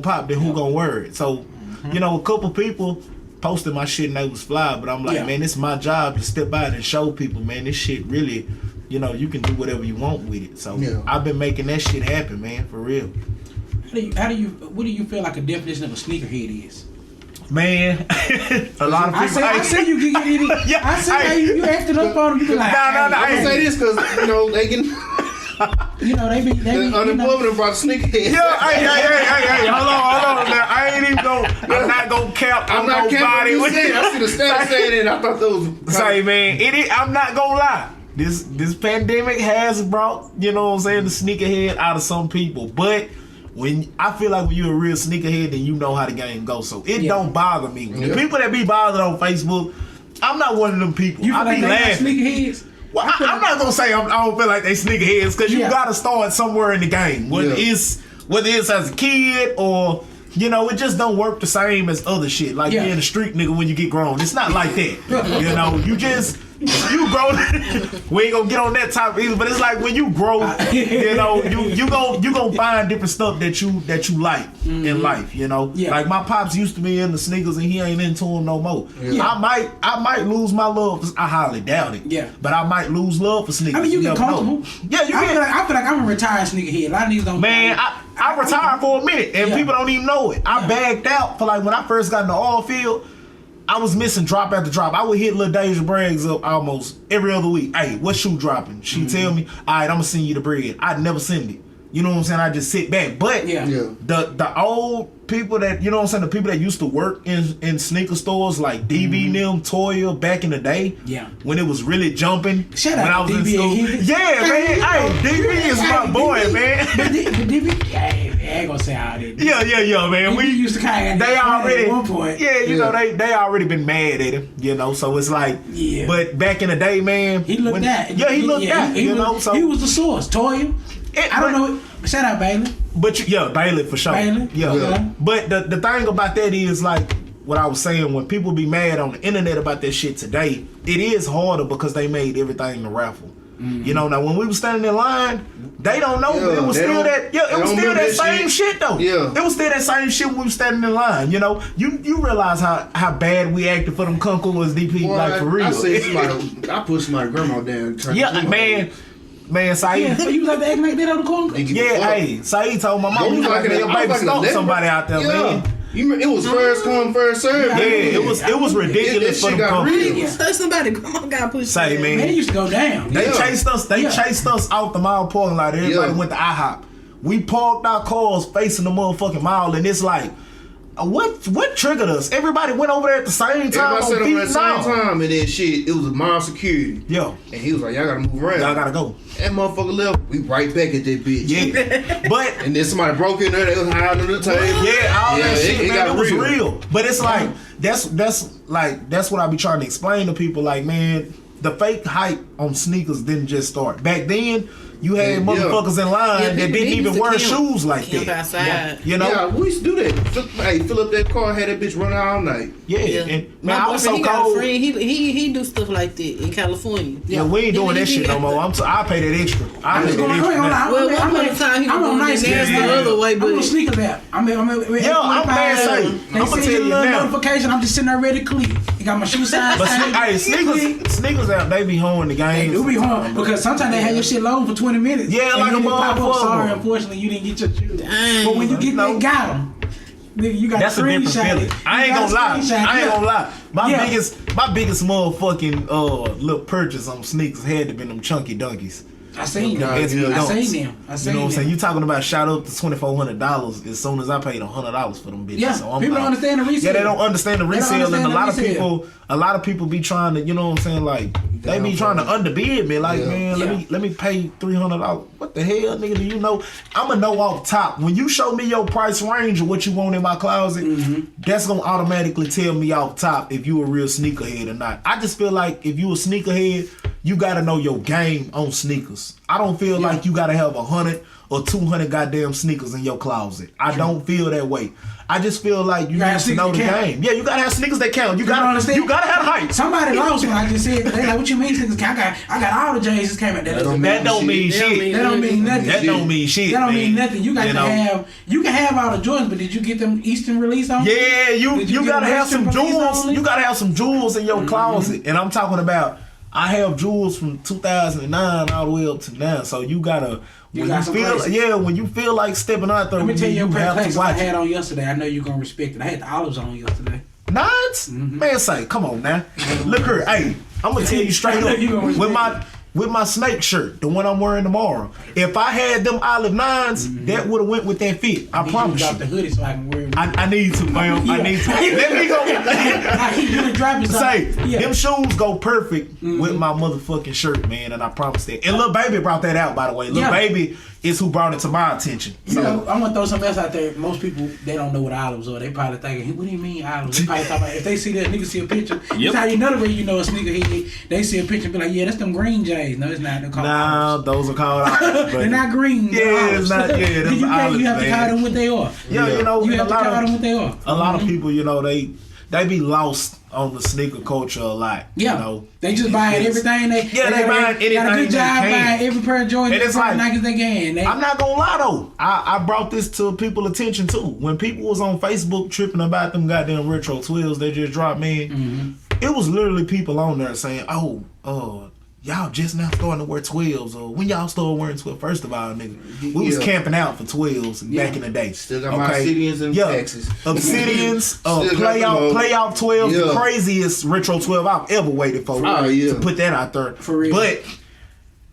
pop, then who gonna wear it? So, you know, a couple people posted my shit and they was fly, but I'm like, man, it's my job to step out and show people, man, this shit really, you know, you can do whatever you want with it. So I've been making that shit happen, man, for real. What do you feel like a definition of a sneakerhead is? Man, a lot of people. I said you can get it. Yeah, I said you acted up on them. You be like, no. I say this because you know they can. You know they be unemployment about sneakerheads. Yeah, hey, hold on. Now, I ain't even I'm not gonna cap on nobody. I see the stats saying it. I thought those. Say, man, I'm not gonna lie. This pandemic has brought, you know what I'm saying, the sneakerhead out of some people, but. I feel like when you're a real sneakerhead, then you know how the game goes. So it don't bother me. The people that be bothered on Facebook, I'm not one of them people. You feel like be laughing. Sneakerheads? Well, I'm not gonna say I don't feel like they sneakerheads because you gotta start somewhere in the game. Whether it's as a kid or you know, it just don't work the same as other shit. Like being a street nigga when you get grown. It's not like that. You know, you grow. We ain't gonna get on that topic either, but it's like when you grow, you know, you gonna find different stuff that you like in life. You know, like my pops used to be into sneakers and he ain't into them no more. I might lose my love. I highly doubt it. Yeah, but I might lose love for sneakers. I mean, you get comfortable. Know. Yeah, I feel like I'm a retired sneakerhead. A lot of niggas don't. Man, I retired for a minute and people don't even know it. I bagged out for like when I first got in the oil field. I was missing drop after drop. I would hit Lil Deja Braggs up almost every other week. Hey, what shoe dropping? She tell me, all right, I'm gonna send you the bread. I'd never send it. You know what I'm saying? I just sit back. But the old people that, you know what I'm saying, the people that used to work in sneaker stores like DB them, Toya back in the day. Yeah. When it was really jumping. Shout out to DB and Higgins. Yeah, man. Hey, DB is my boy, man. But DB, I ain't gonna say how it is. Yeah, man. We used to kind of at one point. Yeah, you know, they already been mad at him, you know, so it's like, but back in the day, man. He looked at. Yeah, he looked at, you know, so. He was the source, Toya. I don't know. Shout out Bailey. But Bailey for sure. Bailey. Yeah. But the thing about that is like what I was saying, when people be mad on the internet about that shit today, it is harder because they made everything a raffle. You know, now when we was standing in line, they don't know, but it was still that same shit though. Yeah. It was still that same shit when we was standing in line. You know, you realize how bad we acted for them Kunkulas DP, boy, like for real. I pushed my grandma down. Man, Saeed. Yeah, you was like to act like that on the corner? Yeah, hey, Saeed told my mom, you like your baby stomp somebody out there, man. It was first come, first serve. Yeah, it was ridiculous for them Kunkulas. Somebody, grandma got pushed. Say, man, they used to go down. They chased us out the mall parking lot. Everybody went to IHOP. We parked our cars facing the motherfucking mall, and it's like What triggered us? Everybody went over there at the same time. Everybody set up at the same time, and then shit, it was a mob security. Yeah. And he was like, y'all gotta move around. Y'all gotta go. That motherfucker left. We right back at that bitch. Yeah. But and then somebody broke in there. They was hiding under the table. Yeah, all that shit, man, it was real. But it's like that's what I be trying to explain to people. Like, man, the fake hype on sneakers didn't just start. Back then, you had motherfuckers in line that didn't even wear shoes like that. Outside. You know? Yeah, we used to do that. Fill up that car, had that bitch run all night. Yeah. And, man, My I was so boyfriend, cold. he do stuff like that in California. Yeah, we ain't doing that shit no more. I pay that extra. I pay that extra. Well, one point in time, he was doing nice the other way, but I'm on sneakers app. I'm man, say, I'm gonna tell you now. Notification. I'm just sitting there ready to click. You got my shoe size. But sneakers out, they be hoeing the game. They do be hard because sometimes they have your shit loading for 20 minutes. Yeah, like a motherfucker. Sorry, unfortunately, you didn't get your shoes. But when you get that, got them. Nigga, you got that's a different feeling. I ain't gonna lie. My biggest motherfucking little purchase on sneakers had to been them chunky dunkies. I seen them. I seen them. You know what I'm saying? You talking about shot up to $2,400 as soon as I paid $100 for them bitches. Yeah, so people don't understand the resale. Yeah, they don't understand the resale, and a lot of people be trying to, you know what I'm saying? Like they be trying to underbid me. Like, man, let me pay $300. What the hell, nigga? Do you know? I'ma know off top when you show me your price range of what you want in my closet. That's gonna automatically tell me off top if you a real sneakerhead or not. I just feel like if you a sneakerhead, you gotta know your game on sneakers. I don't feel like you gotta have 100 or 200 goddamn sneakers in your closet. I don't feel that way. I just feel like you need to know the game. Yeah, you gotta have sneakers that count. You gotta have height. Somebody lost when I just said, they like, what you mean sneakers count? I got all the J's came out. That don't mean shit. That don't mean nothing. That don't mean shit. That don't mean nothing. You got to have. You can have all the Jordans, but did you get them Eastern release on? Yeah, you gotta have some jewels. You gotta have some jewels in your closet, and I'm talking about. I have jewels from 2009 all the way up to now. So you gotta when you feel like stepping out there, let me tell you have to watch I had on yesterday. I know you're gonna respect it. I had the olives on yesterday. Nines? Man, say, come on now. Look here, hey, I'm gonna tell you straight up with my snake shirt, the one I'm wearing tomorrow. If I had them olive nines, that would have went with that fit. I promise you. The hoodie so I can wear it. I need to, fam. I need to. Let me go. Say, them shoes go perfect with my motherfucking shirt, man, and I promise that. And Lil Baby brought that out, by the way. Lil Baby is who brought it to my attention. So. You know, I'm gonna throw something else out there. Most people, they don't know what olives are. They probably thinking, what do you mean olives? They probably talk about if they see that nigga see a picture. That's how you know the way you know a sneakerhead. They see a picture and be like, yeah, that's them green J's. No, it's not. They're called olives. Those are called olives. They're not green. Yeah, it's not. Yeah, them olives, you have to call them what they are. Yeah, you know, you have to call them what they are. A lot of people, you know, they be lost on the sneaker culture a lot. Yeah, you know, they just buying everything. They buying anything. Got a good job buying every pair of Jordans. And it's like Nikes they can. I'm not gonna lie though. I brought this to people's attention too. When people was on Facebook tripping about them goddamn retro 12s they just dropped, man. It was literally people on there saying, y'all just now starting to wear 12s, or when y'all started wearing 12. First of all, nigga, we was camping out for 12s back in the day. Still got my Obsidians in Texas. Obsidians, playoff 12s, the craziest retro 12 I've ever waited for. To put that out there. For real. But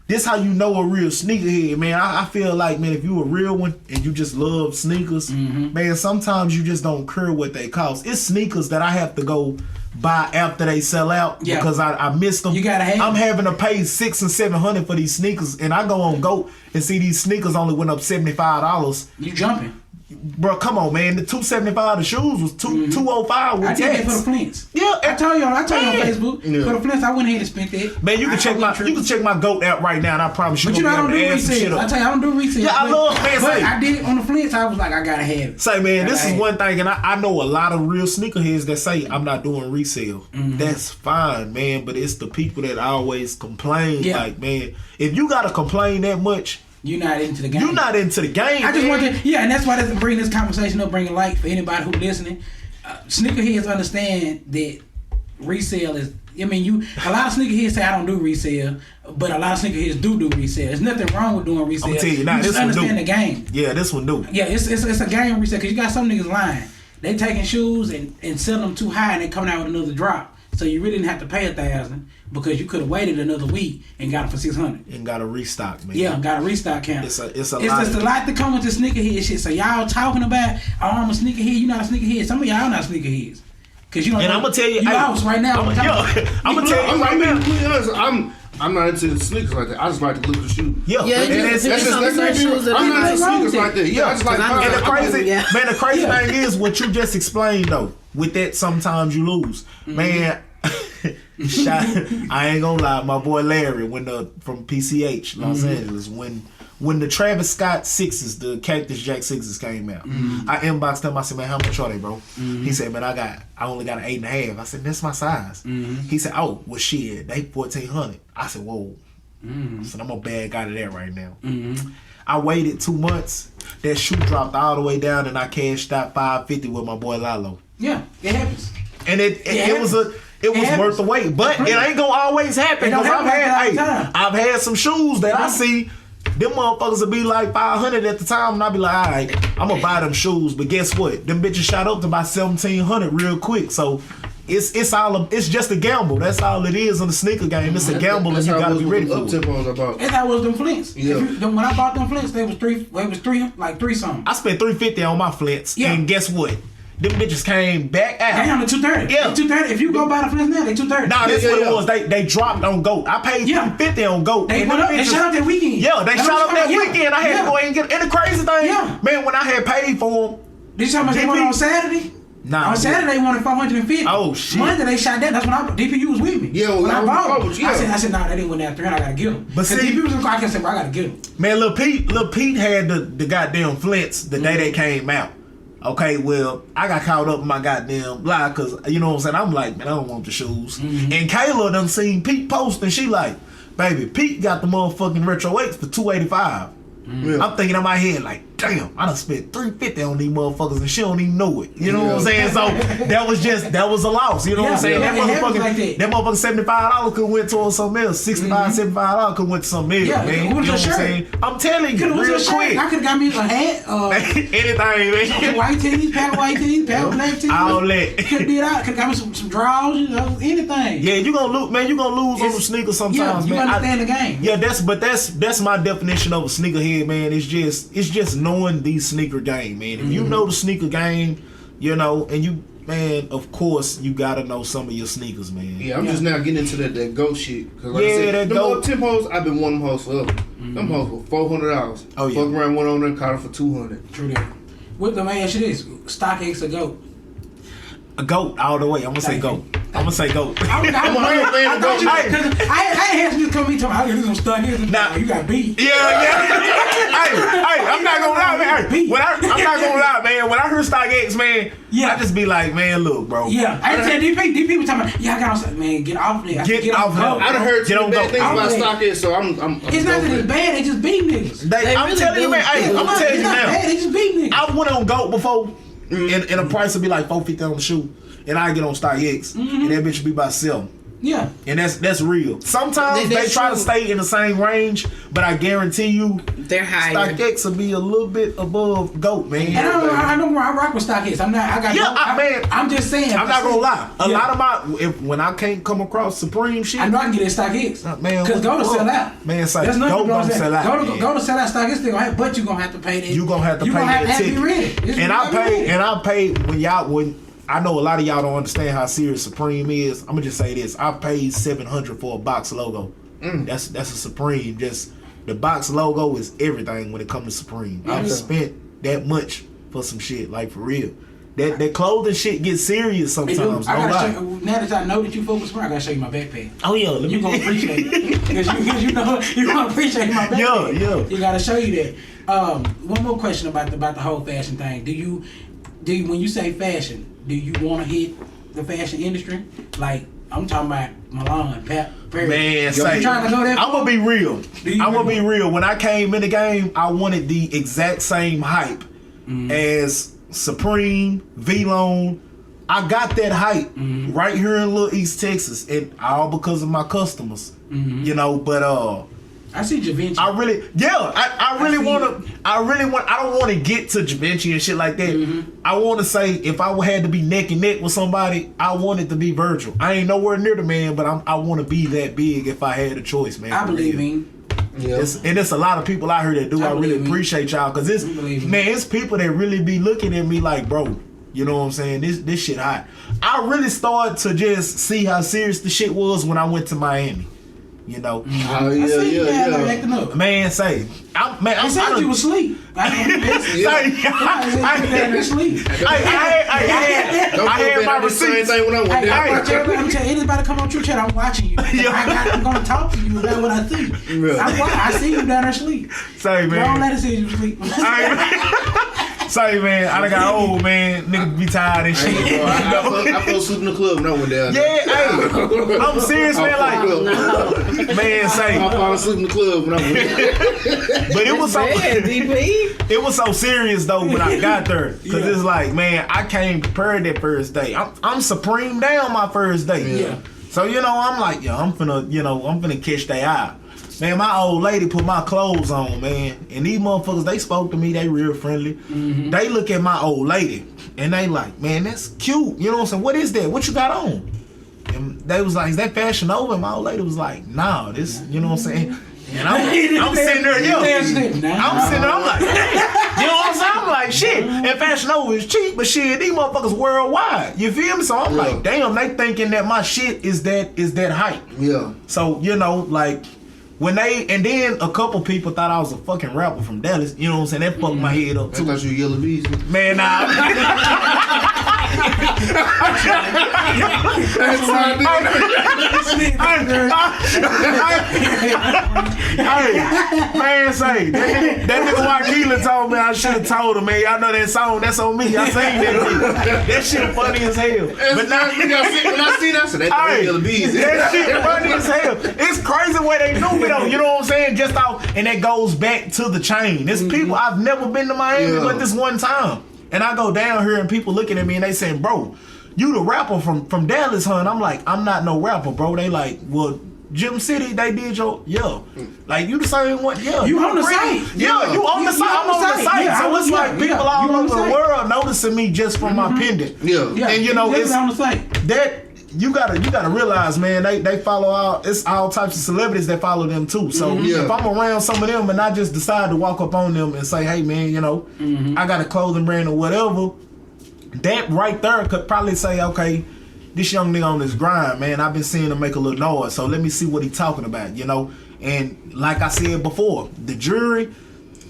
this how you know a real sneakerhead, man. I feel like, man, if you a real one and you just love sneakers, man, sometimes you just don't care what they cost. It's sneakers that I have to go buy after they sell out because I missed them. You gotta have I'm having to pay $600 and $700 for these sneakers, and I go on GOAT and see these sneakers only went up $75. You jumping. Bro, come on, man. The $275 the shoes was $205 with I did that for the Flints. Yeah, I told you on Facebook. For the Flints, I went ahead and spent that. Man, you can check my GOAT app right now, and I promise you. But you know I don't do resales. I tell you, I don't do resales. Yeah, I love man. But I did it on the Flints. I was like, I gotta have it. Say, man, this is one thing, and I know a lot of real sneakerheads that say I'm not doing resale. That's fine, man. But it's the people that always complain. Like, man, if you gotta complain that much. You're not into the game. You're not into the game. I just want to, and that's why this bring this conversation up, bringing light for anybody who listening. Sneakerheads understand that resale is. I mean, a lot of sneakerheads say I don't do resale, but a lot of sneakerheads do resale. There's nothing wrong with doing resale. I'm gonna tell you now, you just understand the game. Yeah, this one do. Yeah, it's a game resale because you got some niggas lying. They taking shoes and selling them too high and they coming out with another drop. So you really didn't have to pay $1,000 because you could have waited another week and got it for $600. And got a restock, man. Yeah, got a restock count. It's lot. Just a lot to come with the sneakerhead shit. So y'all talking about, oh, I'm a sneakerhead. You not a sneakerhead. Some of y'all not sneakerheads. Cause you don't. And I'm gonna tell you, you lost right now. I'm gonna tell you right now. I'm not into sneakers like that. I just like to look at the shoes. Yeah, that's shoes that I'm not into sneakers like that. Yeah, I just like. And the crazy thing is what you just explained though. With that, sometimes you lose, man. I ain't gonna lie, my boy Larry, from PCH Los Angeles, when the Travis Scott 6s, the Cactus Jack 6s came out, I inboxed him. I said, man, how much are they, bro? He said, man, I only got an 8.5. I said, that's my size. He said, oh, well, shit, they $1,400. I said, whoa. So I'm a bad guy to that right now. I waited 2 months. That shoe dropped all the way down, and I cashed out $550 with my boy Lalo. Yeah, it happens. And it was worth the wait, but it ain't gonna always happen. Because I've had some shoes that I see. Them motherfuckers will be like $500 at the time, and I'll be like, all right, I'm gonna buy them shoes. But guess what? Them bitches shot up to about $1,700 real quick. So it's just a gamble. That's all it is in the sneaker game. It's a gamble, and you gotta be ready for it. And that was them flints. Yeah. When I bought them flints, they was three something. I spent $350 on my flints, and guess what? Them bitches came back out. Down to $230. Yeah, $230. If you go buy the flints now, they $230. Nah, that's what it was. They dropped on GOAT. I paid $350 on GOAT. They went up. They shot up that weekend. Yeah, they shot up that weekend. I had to go ahead and get. And the crazy thing, man, when I had paid for them, did you tell me they went on Saturday? Nah. On Saturday they wanted $450. Oh shit. Monday they shot that. That's when DPU was with me. Yeah, when I bought them. I said, nah, they didn't win that $300. I gotta get them. But see, DPU was in the car. I said, bro, I gotta get them. Man, Lil Pete had the goddamn flints the day they came out. Okay, well, I got caught up in my goddamn lie because, you know what I'm saying? I'm like, man, I don't want the shoes. And Kayla done seen Pete post and she like, baby, Pete got the motherfucking Retro 8s for $285. I'm thinking in my head like, damn, I done spent $350 on these motherfuckers and she don't even know it. You know what I'm saying? So that was a loss. You know what I'm saying? That motherfucker $75 could went towards something else. $75 could went to something else, man. You know what I'm saying? I'm telling you, real quick. I could have got me a hat. Anything, man. White tees, pair of white tees, pair of black tees. All that. Could be it out. Could have got me some drawers, anything. Yeah, you gonna lose, man. You gonna lose on some sneakers sometimes, man. You understand the game. Yeah, that's my definition of a sneakerhead, man. It's just knowing the sneaker game, man. If you know the sneaker game, you know, and you, man, of course you gotta know some of your sneakers, man. Yeah, I'm just now getting into that GOAT shit. Cause like I said, that GOAT tempos, I've been wanting them hoes forever. Them hoes for $400. Oh yeah. Fuck around, went on there, caught it for $200. True that. What the man shit is? StockX or GOAT? A GOAT all the way. I'm gonna say GOAT. I'm gonna say GOAT. I had you come to me talking, I got some stuff here. Nah, you got beat. Yeah. Hey, I'm not gonna lie, man. I'm not gonna lie, man. When I heard StockX, man, I just be like, man, look, bro. Yeah, I said DP was talking about, I got on, man, get off there. Get off there. I done heard some bad things about StockX, so I'm it's not that it's bad, they just beat niggas. I'm telling you, man. Hey, I'm gonna tell you now. They just beat niggas. I went on GOAT before, and the price would be like $450 on the shoe. And I get on StockX, and that bitch would be about $7. Yeah. And that's real. Sometimes they try to stay in the same range, but I guarantee you they're higher. StockX will be a little bit above GOAT, man. And I rock with StockX. I'm just saying. I'm not gonna lie. A lot of when I can't come across Supreme shit, I know I can get it at StockX. Man, because go to sell out. Man, it's like GOAT don't sell out. Go to sell out StockX, but you gonna have to pay that. You gonna have to pay that ticket. Be ready. And I paid when I know a lot of y'all don't understand how serious Supreme is. I'm gonna just say this: I paid $700 for a box logo. That's a Supreme. Just the box logo is everything when it comes to Supreme. I've spent that much for some shit, like for real. That clothing shit gets serious sometimes. Now that I know that you focus on, I gotta show you my backpack. Oh yeah, you gonna appreciate it because you know you gonna appreciate my backpack. Yeah. You gotta show you that. One more question about the whole fashion thing. Do you when you say fashion? Do you want to hit the fashion industry? Like, I'm talking about Milan, Perry. Man, you trying to go there? I'm going to be real. I'm going to be real. When I came in the game, I wanted the exact same hype as Supreme, V-Lone. I got that hype right here in Little East Texas, and all because of my customers. You know, but I see Javinci. I don't want to get to Javinci and shit like that. Mm-hmm. I want to say if I had to be neck and neck with somebody, I want it to be Virgil. I ain't nowhere near the man, but I want to be that big if I had a choice, man. I believe in. Yeah. And there's a lot of people out here that do. I really appreciate y'all because it's people that really be looking at me like, bro, you know what I'm saying? This shit hot. I really started to just see how serious the shit was when I went to Miami. You know, Man, say, I said you was asleep. I had my receipts. Same thing when I went there. I'm telling anybody come on TruChat, I'm watching you. I'm gonna talk to you about what I see. I see you down there asleep. Say, man. Don't let it see you sleep. Say, man, I done got old, man. Niggas be tired and shit. Bro, I fell asleep in the club when I went down. Yeah, hey, I'm serious, man. Like, man, say, I fell asleep in the club when I went down. But it was so serious though when I got there, cause it's like, man, I came prepared that first day. I'm supreme down my first day. Yeah. So I'm like, I'm finna catch their eye. Man, my old lady put my clothes on, man. And these motherfuckers, they spoke to me, they real friendly. Mm-hmm. They look at my old lady, and they like, man, that's cute. You know what I'm saying? What is that? What you got on? And they was like, is that Fashion Nova? And my old lady was like, nah, this, you know what I'm saying? And I'm sitting there, I'm sitting there, I'm like, you know what I'm saying? I'm like, shit. And Fashion Nova is cheap, but shit, these motherfuckers worldwide. You feel me? So I'm like, damn, they thinking that my shit is that hype. Yeah. So, like, when and then a couple people thought I was a fucking rapper from Dallas, you know what I'm saying? That fucked my head up too. I thought you were Yellow Bees. Man, nah. Man, say that nigga Wakila told me I should have told him, man. Y'all know that song? That's on me. I sang that shit. That shit funny as hell. But now when I see that, so they thought Yellow Bees. That shit funny as hell. It's crazy where they knew me though. You know what I'm saying? Just out, and that goes back to the chain. There's people I've never been to Miami, but this one time, and I go down here and people looking at me and they saying, bro, you the rapper from Dallas, huh? And I'm like, I'm not no rapper, bro. They like, well, Gym City, they did your, like you the same one, You on the site. Yeah, you on the site. I'm on the site. So it's like people all over the world noticing me just from my pendant. Yeah. And it's on the site. That you gotta realize, man, they follow all types of celebrities that follow them too. So if I'm around some of them and I just decide to walk up on them and say, hey man, I got a clothing brand or whatever, that right there could probably say, okay, this young nigga on this grind, man, I've been seeing him make a little noise, so let me see what he talking about, And like I said before, the jewelry,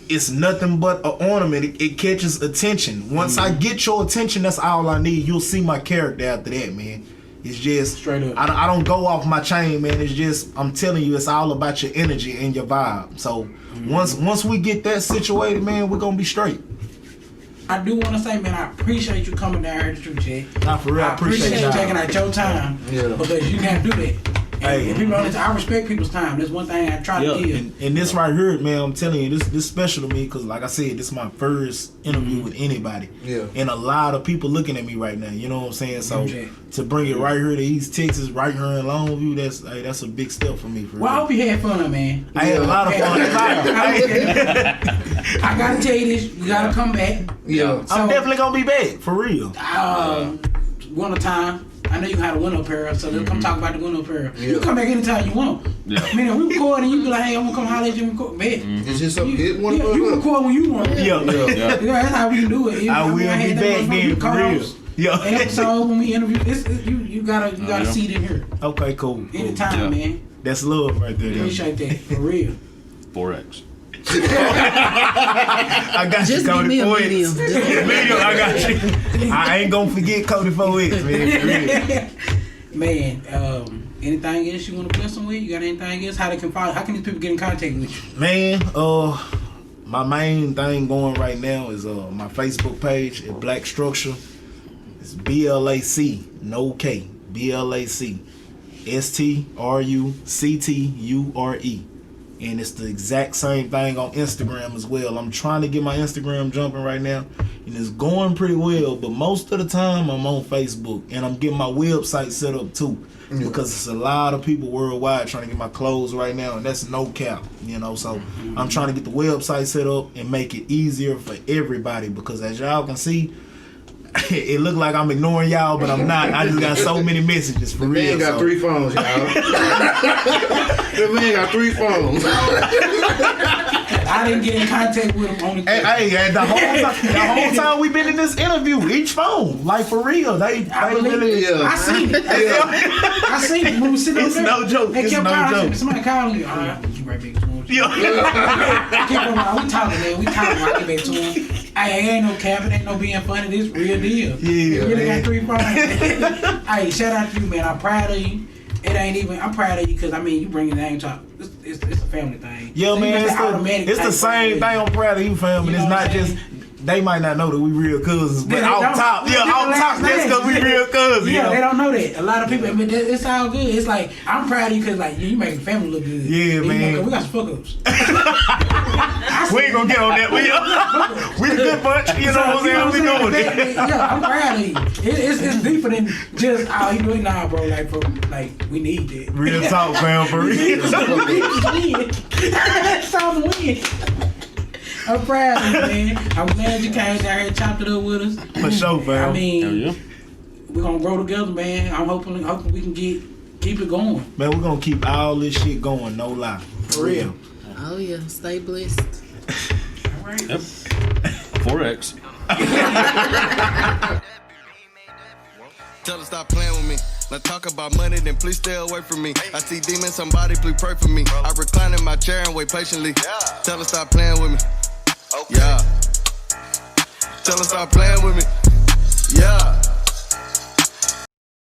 it's nothing but an ornament. It catches attention. Once I get your attention, that's all I need. You'll see my character after that, man. It's just straight up. I don't go off my chain, man. It's just, I'm telling you, it's all about your energy and your vibe. So once we get that situated, man, we're gonna be straight. I do want to say, man, I appreciate you coming down here to TruChat. Nah, for real, I appreciate you taking out your time because you can't do that. And people don't, I respect people's time. That's one thing I try to give. And this right here, man, I'm telling you, this special to me because, like I said, this is my first interview with anybody. Yeah. And a lot of people looking at me right now. You know what I'm saying? So to bring it right here to East Texas, right here in Longview, that's a big step for me. Well, I hope you had fun, man. I had a lot of fun. I gotta tell you this, you gotta come back. Yeah. So, I'm definitely gonna be back for real. Winter time. I know you had a window apparel, so let's come talk about the window apparel. Yeah. You come back anytime you want. Yeah. I mean, if we record and you be like, hey, I'm gonna come holler at you and record. Man, it's just something. You record when you want. Yeah. That's how we can do it. I will be back then for real. Yeah. Episode when we interview, you gotta see it in here. Okay, cool. Anytime, man. That's love right there. Appreciate that for real. 4X. I got just you, Cody. Give me a medium. Medium, I got you. I ain't gonna forget Cody 4X, man. Anything else you want to bless them with? You got anything else? How can these people get in contact with you? Man, my main thing going right now is my Facebook page at Blac Structure. It's BLAC, no K, BLAC, STRUCTURE. And it's the exact same thing on Instagram as well. I'm trying to get my Instagram jumping right now, and it's going pretty well. But most of the time, I'm on Facebook, and I'm getting my website set up too, because it's a lot of people worldwide trying to get my clothes right now, and that's no cap, you know. So I'm trying to get the website set up and make it easier for everybody, because as y'all can see, it look like I'm ignoring y'all, but I'm not. I just got so many messages for real. Man got 3 phones, y'all. The man got 3 phones. I didn't get in contact with him on the Hey, the whole time we been in this interview, each phone, like for real, I seen it. I seen it when we sitting It's over there. no joke. They It's kept no calling. joke. Somebody calling me. Oh, you right back to him. Yeah. We talking, man. We talking. I get back to him. Hey, ain't no cap. It ain't no being funny. This real deal. Yeah, You really man. got 3 phones. Hey, shout out to you, man. I'm proud of you. It ain't even. I'm proud of you because you bring the name top. It's a family thing. Yeah, So man, it's automatic it's the type same thing. I'm proud of you, fam. But You it's know not what I'm just. They might not know that we real cousins, but They off don't. top, Yeah, off top, last that's name. because we real cousins. Yeah, you know? they don't know that. A lot of people, I mean, it's all good. It's like, I'm proud of you because, like, you make the family look good. Yeah, And, man. You know, we got some fuck-ups. We ain't gonna get on that. We a good bunch. You know what I'm saying? We doing it. Yeah, I'm proud of you. It's deeper than just, oh, you doing now, bro. Like, we need that. Real talk, fam, for real. It's on the win. I'm proud of you, man. I'm glad you came down here and chopped it up with us. For sure, fam. I mean, Hell yeah. we're gonna grow together, man. I'm hoping we can keep it going. Man, we're gonna keep all this shit going, no lie. For real. Oh yeah, stay blessed. All right. Yep. 4X. Tell her stop playing with me. Let's talk about money, then please stay away from me. I see demons, somebody please pray for me. I recline in my chair and wait patiently. Tell her stop playing with me. Yeah. Tell her stop playing with me. Yeah.